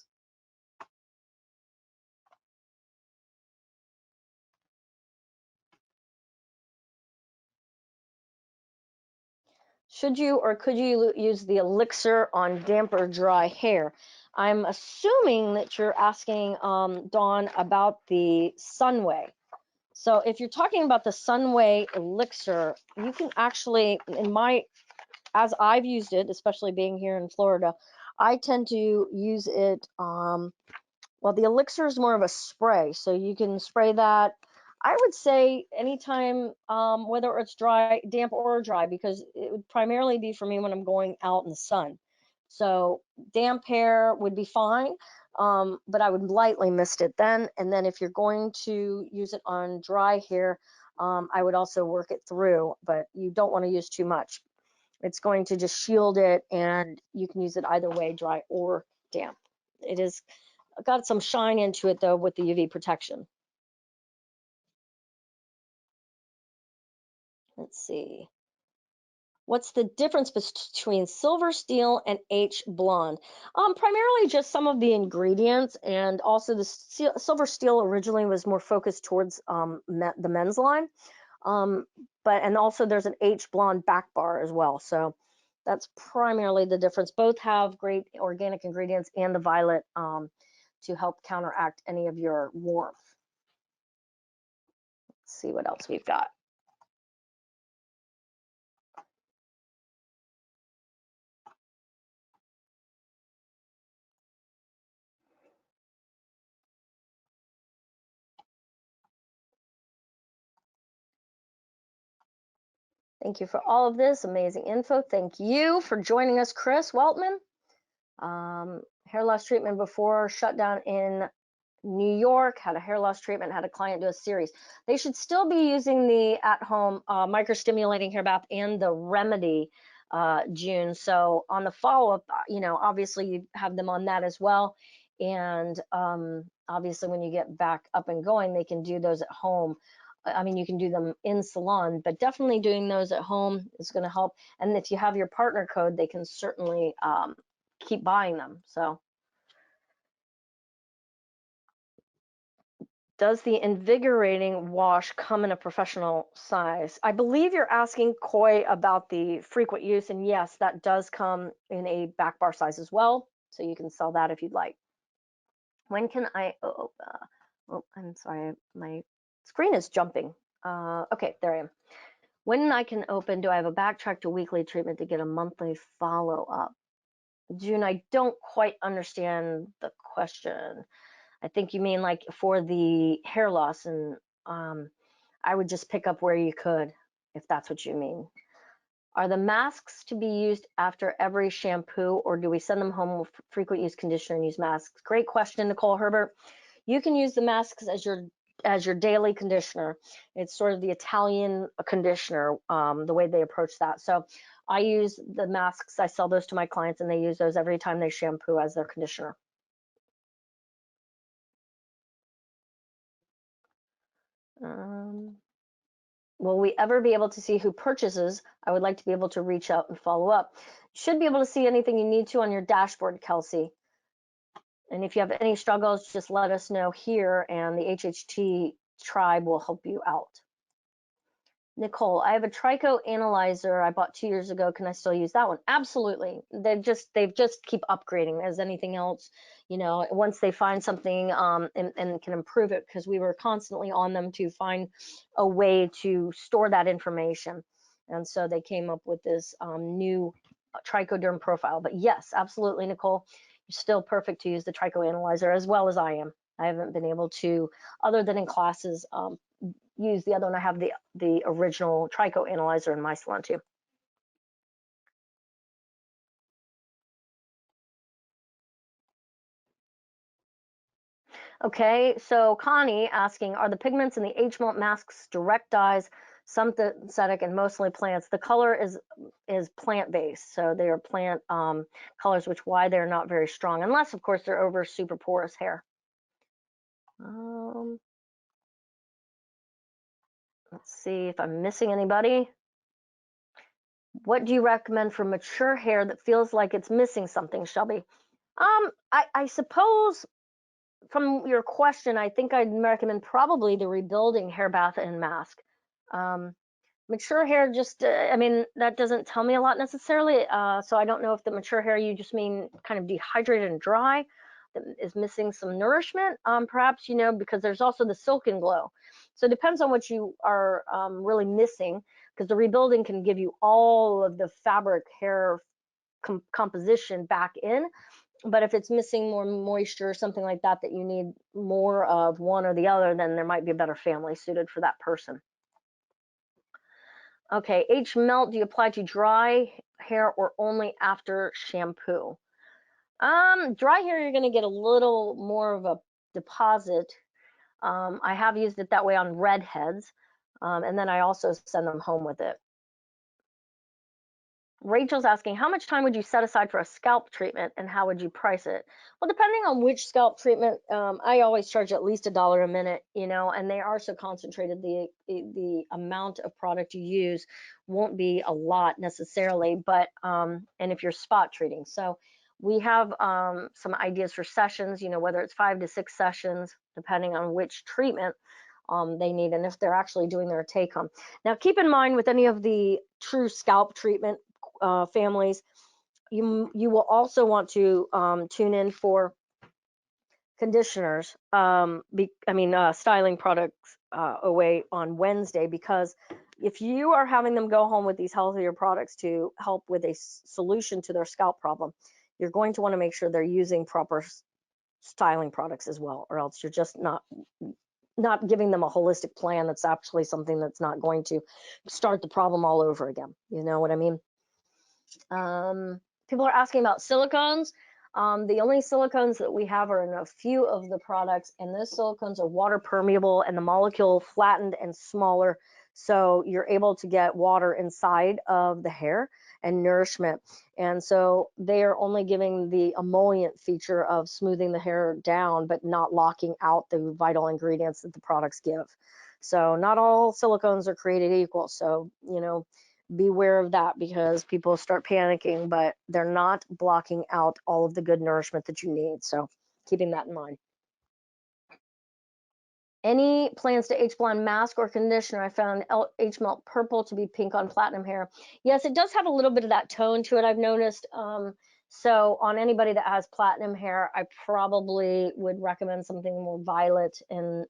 S1: Should you or could you use the elixir on damp or dry hair? I'm assuming that you're asking, Dawn, about the Sunway. So if you're talking about the Sunway elixir, you can actually, as I've used it, especially being here in Florida, I tend to use it, well, the elixir is more of a spray, so you can spray that, I would say anytime, whether it's dry, damp or dry, because it would primarily be for me when I'm going out in the sun. So damp hair would be fine, but I would lightly mist it then. And then if you're going to use it on dry hair, I would also work it through, but you don't want to use too much. It's going to just shield it, and you can use it either way, dry or damp. It is got some shine into it though with the UV protection. Let's see. What's the difference between silver steel and H blonde? Primarily just some of the ingredients, and also the silver steel originally was more focused towards the men's line, and also there's an H blonde back bar as well. So that's primarily the difference. Both have great organic ingredients and the violet to help counteract any of your warmth. Let's see what else we've got. Thank you for all of this amazing info. Thank you for joining us, Chris Weltman. Hair loss treatment before shutdown in New York, had a hair loss treatment, had a client do a series. They should still be using the at-home microstimulating hair bath and the remedy, June. So on the follow-up, obviously you have them on that as well. And obviously when you get back up and going, they can do those at home. I mean, you can do them in salon, but definitely doing those at home is going to help. And if you have your partner code, they can certainly keep buying them. So does the invigorating wash come in a professional size? I believe you're asking, Koi, about the frequent use, and yes, that does come in a back bar size as well, so you can sell that if you'd like. When can I, oh, I'm sorry, my screen is jumping. Okay, there I am. When I can open, do I have a backtrack to weekly treatment to get a monthly follow-up? June, I don't quite understand the question. I think you mean like for the hair loss, and I would just pick up where you could, if that's what you mean. Are the masks to be used after every shampoo, or do we send them home with frequent use conditioner and use masks? Great question, Nicole Herbert. You can use the masks as your daily conditioner. It's sort of the Italian conditioner, the way they approach that. So I use the masks, I sell those to my clients, and they use those every time they shampoo as their conditioner. Will we ever be able to see who purchases? I would like to be able to reach out and follow up. You should be able to see anything you need to on your dashboard, Kelsey. And if you have any struggles, just let us know here, and the HHT tribe will help you out. Nicole, I have a tricho analyzer I bought 2 years ago. Can I still use that one? Absolutely. They've just keep upgrading as anything else. You know, once they find something and can improve it, because we were constantly on them to find a way to store that information. And so they came up with this new trichoderm profile. But yes, absolutely, Nicole, you're still perfect to use the tricho analyzer as well as I am. I haven't been able to, other than in classes, use the other one. I have the original tricho analyzer in my salon too. Okay, so Connie asking, are the pigments in the H melt masks direct dyes, synthetic, and mostly plants? The color is plant based, so they are plant colors, which why they're not very strong, unless of course they're over super porous hair. Let's see if I'm missing anybody. What do you recommend for mature hair that feels like it's missing something, Shelby? I suppose from your question, I think I'd recommend probably the rebuilding hair bath and mask. Mature hair just, I mean, that doesn't tell me a lot necessarily. So I don't know if the mature hair you just mean kind of dehydrated and dry that is missing some nourishment, perhaps, you know, because there's also the silken glow. So it depends on what you are really missing, because the rebuilding can give you all of the fabric hair composition back in. But if it's missing more moisture or something like that, that you need more of one or the other, then there might be a better family suited for that person. Okay, H melt, do you apply to dry hair or only after shampoo? Dry hair, you're going to get a little more of a deposit. I have used it that way on redheads, and then I also send them home with it. Rachel's asking, how much time would you set aside for a scalp treatment and how would you price it? Well, depending on which scalp treatment, I always charge at least $1 a minute, you know, and they are so concentrated, the amount of product you use won't be a lot necessarily, but, and if you're spot treating. So we have some ideas for sessions, you know, whether it's 5 to 6 sessions, depending on which treatment they need and if they're actually doing their take home. Now, keep in mind with any of the true scalp treatment families, you will also want to tune in for conditioners, styling products Oway on Wednesday, because if you are having them go home with these healthier products to help with a solution to their scalp problem, you're going to want to make sure they're using proper styling products as well, or else you're just not giving them a holistic plan that's actually something that's not going to start the problem all over again. You know what I mean? People are asking about silicones. The only silicones that we have are in a few of the products, and those silicones are water permeable and the molecule flattened and smaller, so you're able to get water inside of the hair and nourishment. And so they are only giving the emollient feature of smoothing the hair down, but not locking out the vital ingredients that the products give. So not all silicones are created equal. So, you know, beware of that, because people start panicking, but they're not blocking out all of the good nourishment that you need. So keeping that in mind. Any plans to H blonde mask or conditioner? I found H melt purple to be pink on platinum hair. Yes, it does have a little bit of that tone to it, I've noticed. So on anybody that has platinum hair, I probably would recommend something more violet and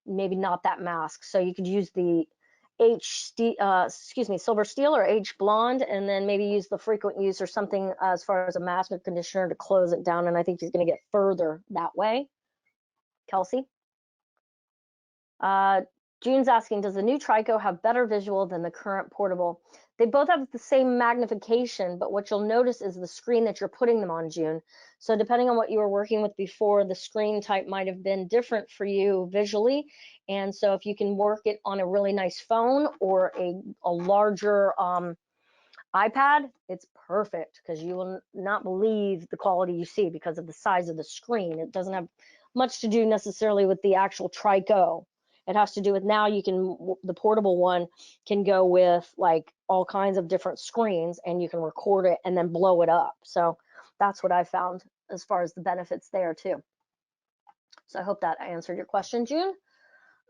S1: maybe not that mask. So you could use the silver steel or H blonde, and then maybe use the frequent use or something as far as a mask or conditioner to close it down. And I think you're going to get further that way. Kelsey? June's asking, does the new Trico have better visual than the current portable? They both have the same magnification, but what you'll notice is the screen that you're putting them on, June. So depending on what you were working with before, the screen type might have been different for you visually. And so if you can work it on a really nice phone or a larger iPad, it's perfect, because you will not believe the quality you see because of the size of the screen. It doesn't have much to do necessarily with the actual Trico. It has to do with now the portable one can go with like all kinds of different screens, and you can record it and then blow it up. So that's what I found as far as the benefits there too. So I hope that answered your question, June.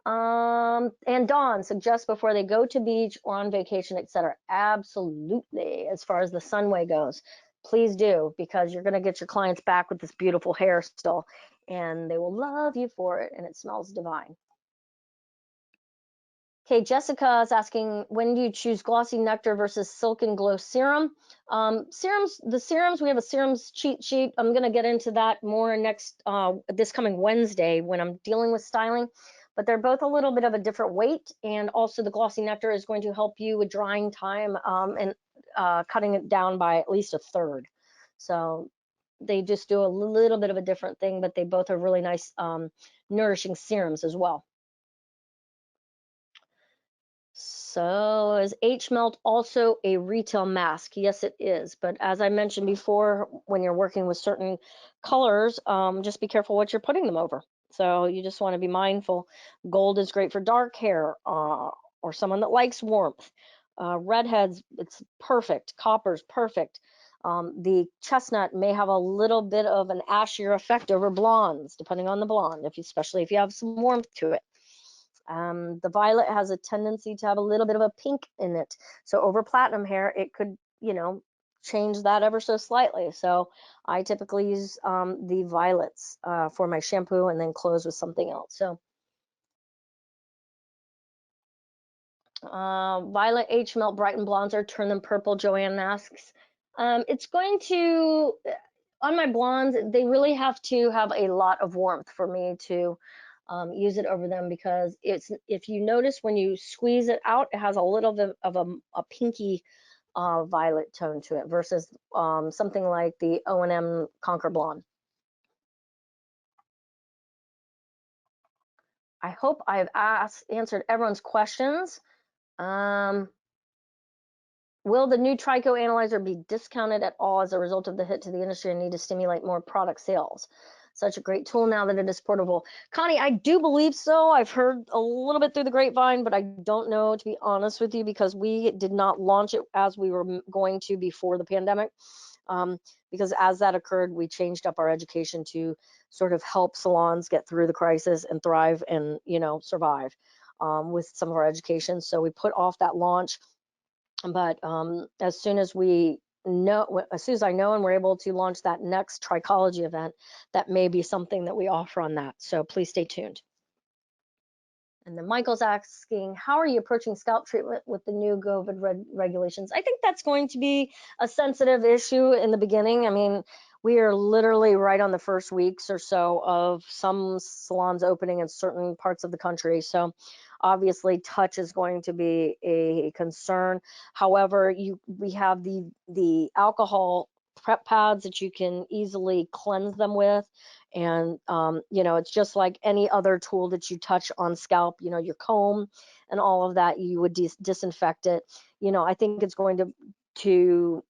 S1: And Dawn suggests before they go to beach or on vacation, etc. Absolutely. As far as the sun way goes, please do, because you're going to get your clients back with this beautiful hair still, and they will love you for it, and it smells divine. Okay, Jessica is asking, when do you choose glossy nectar versus silk and glow serum? The serums, we have a serums cheat sheet. I'm going to get into that more this coming Wednesday when I'm dealing with styling, but they're both a little bit of a different weight. And also the glossy nectar is going to help you with drying time and cutting it down by at least a third. So they just do a little bit of a different thing, but they both are really nice nourishing serums as well. So is H Melt also a retail mask? Yes, it is. But as I mentioned before, when you're working with certain colors, just be careful what you're putting them over. So you just want to be mindful. Gold is great for dark hair or someone that likes warmth. Redheads, it's perfect. Copper's perfect. The chestnut may have a little bit of an ashier effect over blondes, depending on the blonde, especially if you have some warmth to it. The violet has a tendency to have a little bit of a pink in it. So over platinum hair, it could, change that ever so slightly. So I typically use the violets for my shampoo and then close with something else. So Violet H Melt Brighten Bronzer, turn them purple, Joanne asks. It's going to, on my blondes, they really have to have a lot of warmth for me to use it over them, because if you notice when you squeeze it out, it has a little bit of a pinky violet tone to it versus something like the O&M Conquer Blonde. I hope I've answered everyone's questions. Will the new Trico analyzer be discounted at all as a result of the hit to the industry and need to stimulate more product sales? Such a great tool now that it is portable. Connie, I do believe so. I've heard a little bit through the grapevine, but I don't know, to be honest with you, because we did not launch it as we were going to before the pandemic. Because as that occurred, we changed up our education to sort of help salons get through the crisis and thrive and, survive with some of our education. So we put off that launch. But as soon as I know and we're able to launch that next trichology event, that may be something that we offer on that. So please stay tuned. And then Michael's asking, how are you approaching scalp treatment with the new COVID regulations? I think that's going to be a sensitive issue in the beginning. I mean, we are literally right on the first weeks or so of some salons opening in certain parts of the country. So obviously touch is going to be a concern. However, we have the alcohol prep pads that you can easily cleanse them with. And, it's just like any other tool that you touch on scalp, your comb and all of that, you would disinfect it. I think it's going to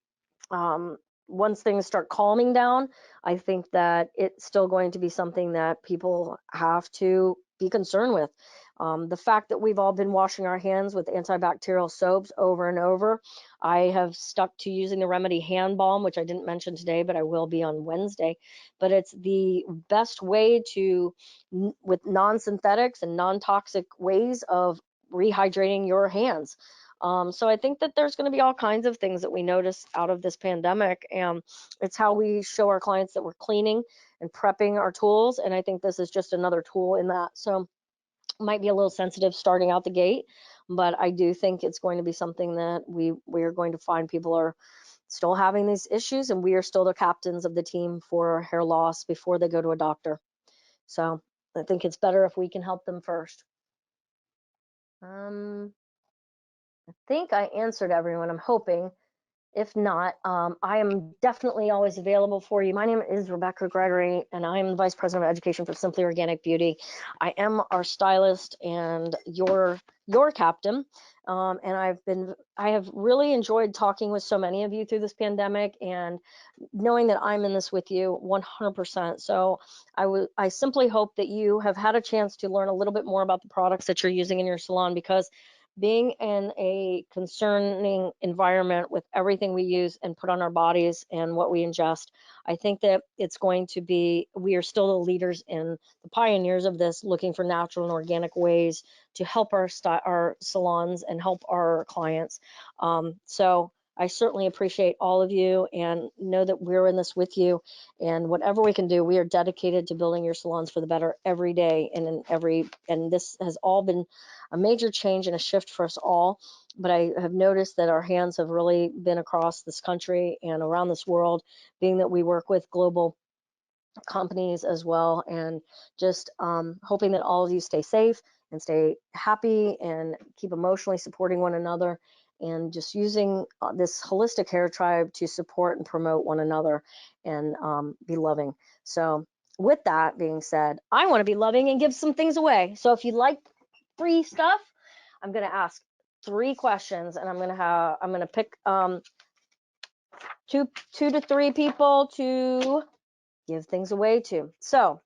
S1: once things start calming down, I think that it's still going to be something that people have to be concerned with. The fact that we've all been washing our hands with antibacterial soaps over and over. I have stuck to using the Remedy hand balm, which I didn't mention today, but I will be on Wednesday. But it's the best way with non-synthetics and non-toxic ways of rehydrating your hands. So I think that there's going to be all kinds of things that we notice out of this pandemic, and it's how we show our clients that we're cleaning and prepping our tools. And I think this is just another tool in that. So might be a little sensitive starting out the gate, but I do think it's going to be something that we are going to find people are still having these issues, and we are still the captains of the team for hair loss before they go to a doctor. So I think it's better if we can help them first. I think I answered everyone, I'm hoping. If not, I am definitely always available for you. My name is Rebecca Gregory, and I am the Vice President of Education for Simply Organic Beauty. I am our stylist and your captain. And I have really enjoyed talking with so many of you through this pandemic, and knowing that I'm in this with you 100%. So I simply hope that you have had a chance to learn a little bit more about the products that you're using in your salon, because being in a concerning environment with everything we use and put on our bodies and what we ingest, I think that it's going to be, we are still the leaders and the pioneers of this, looking for natural and organic ways to help our salons and help our clients. So I certainly appreciate all of you and know that we're in this with you. And whatever we can do, we are dedicated to building your salons for the better every day. And this has all been a major change and a shift for us all. But I have noticed that our hands have really been across this country and around this world, being that we work with global companies as well, and just hoping that all of you stay safe and stay happy and keep emotionally supporting one another, and just using this holistic hair tribe to support and promote one another and be loving. So with that being said, I want to be loving and give some things away. So if you like free stuff, I'm going to ask 3 questions, and I'm going to pick two to 3 people to give things away to. So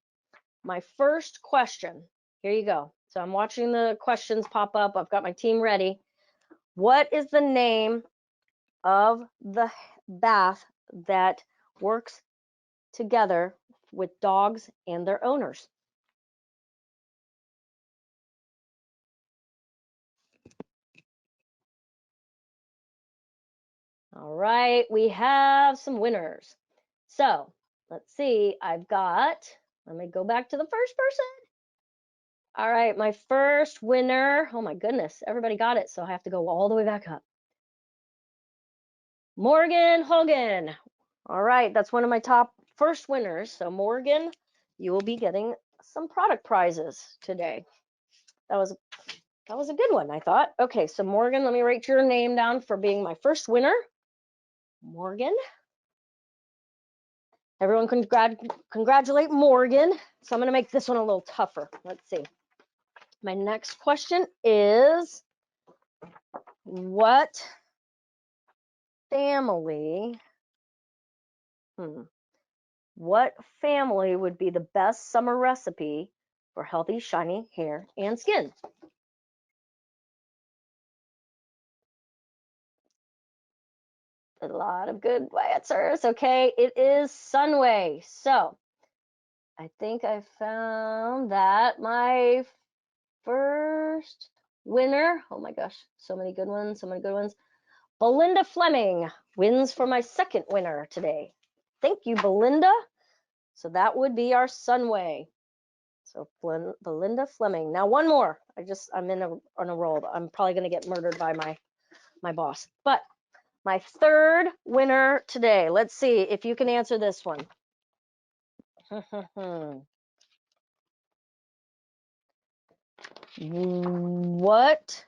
S1: my first question, here you go. So I'm watching the questions pop up. I've got my team ready. What is the name of the bath that works together with dogs and their owners? All right, we have some winners. So let's see. Let me go back to the first person. All right, my first winner. Oh my goodness, everybody got it. So I have to go all the way back up. Morgan Hogan. All right, that's one of my top first winners. So Morgan, you will be getting some product prizes today. That was a good one, I thought. Okay, so Morgan, let me write your name down for being my first winner. Morgan. Everyone congratulate Morgan. So I'm going to make this one a little tougher. Let's see. My next question is, what family what family would be the best summer recipe for healthy, shiny hair and skin? A lot of good answers. Okay, it is Sunway. So I think I found that my first winner. Oh my gosh, so many good ones, so many good ones. Belinda Fleming wins for my second winner today. Thank you, Belinda. So that would be our Sunway. So Belinda Fleming. Now one more. I'm on a roll. I'm probably going to get murdered by my boss. But my third winner today. Let's see if you can answer this one. What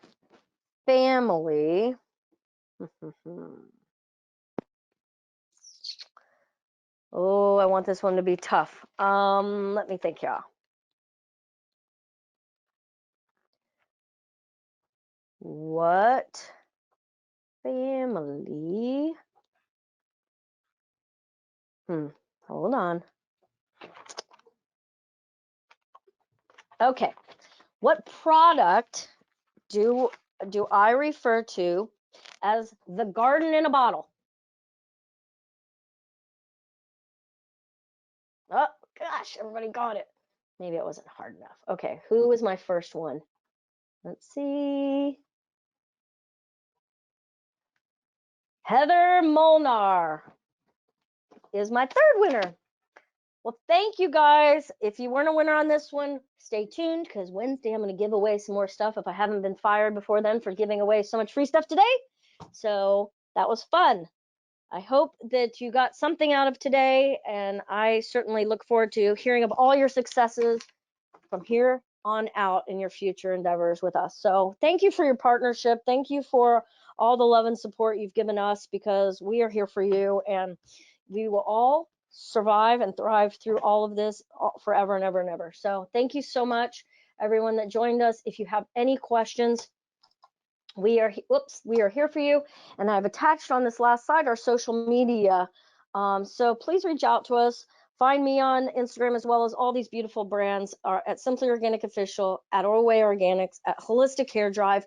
S1: family? Oh, I want this one to be tough. Let me think, y'all. What family? Hold on. Okay. What product do I refer to as the garden in a bottle? Oh gosh, everybody got it. Maybe it wasn't hard enough. Okay, who was my first one? Let's see. Heather Molnar is my third winner. Well, thank you guys. If you weren't a winner on this one, stay tuned, because Wednesday I'm going to give away some more stuff if I haven't been fired before then for giving away so much free stuff today. So that was fun. I hope that you got something out of today, and I certainly look forward to hearing of all your successes from here on out in your future endeavors with us. So thank you for your partnership. Thank you for all the love and support you've given us, because we are here for you, and we will all survive and thrive through all of this forever and ever and ever. So thank you so much, everyone that joined us. If you have any questions, we are here for you, and I've attached on this last slide our social media. So please reach out to us. Find me on Instagram, as well as all these beautiful brands are at Simply Organic Official, at Oway Organics, at Holistic Hair Drive.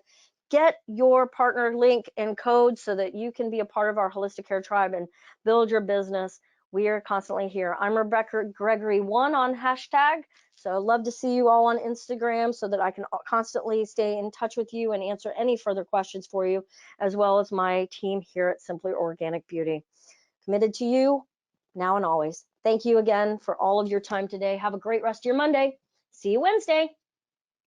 S1: get your partner link and code so that you can be a part of our holistic hair tribe and build your business. We are constantly here. I'm Rebecca Gregory 1 on hashtag. So I'd love to see you all on Instagram so that I can constantly stay in touch with you and answer any further questions for you, as well as my team here at Simply Organic Beauty. Committed to you now and always. Thank you again for all of your time today. Have a great rest of your Monday. See you Wednesday.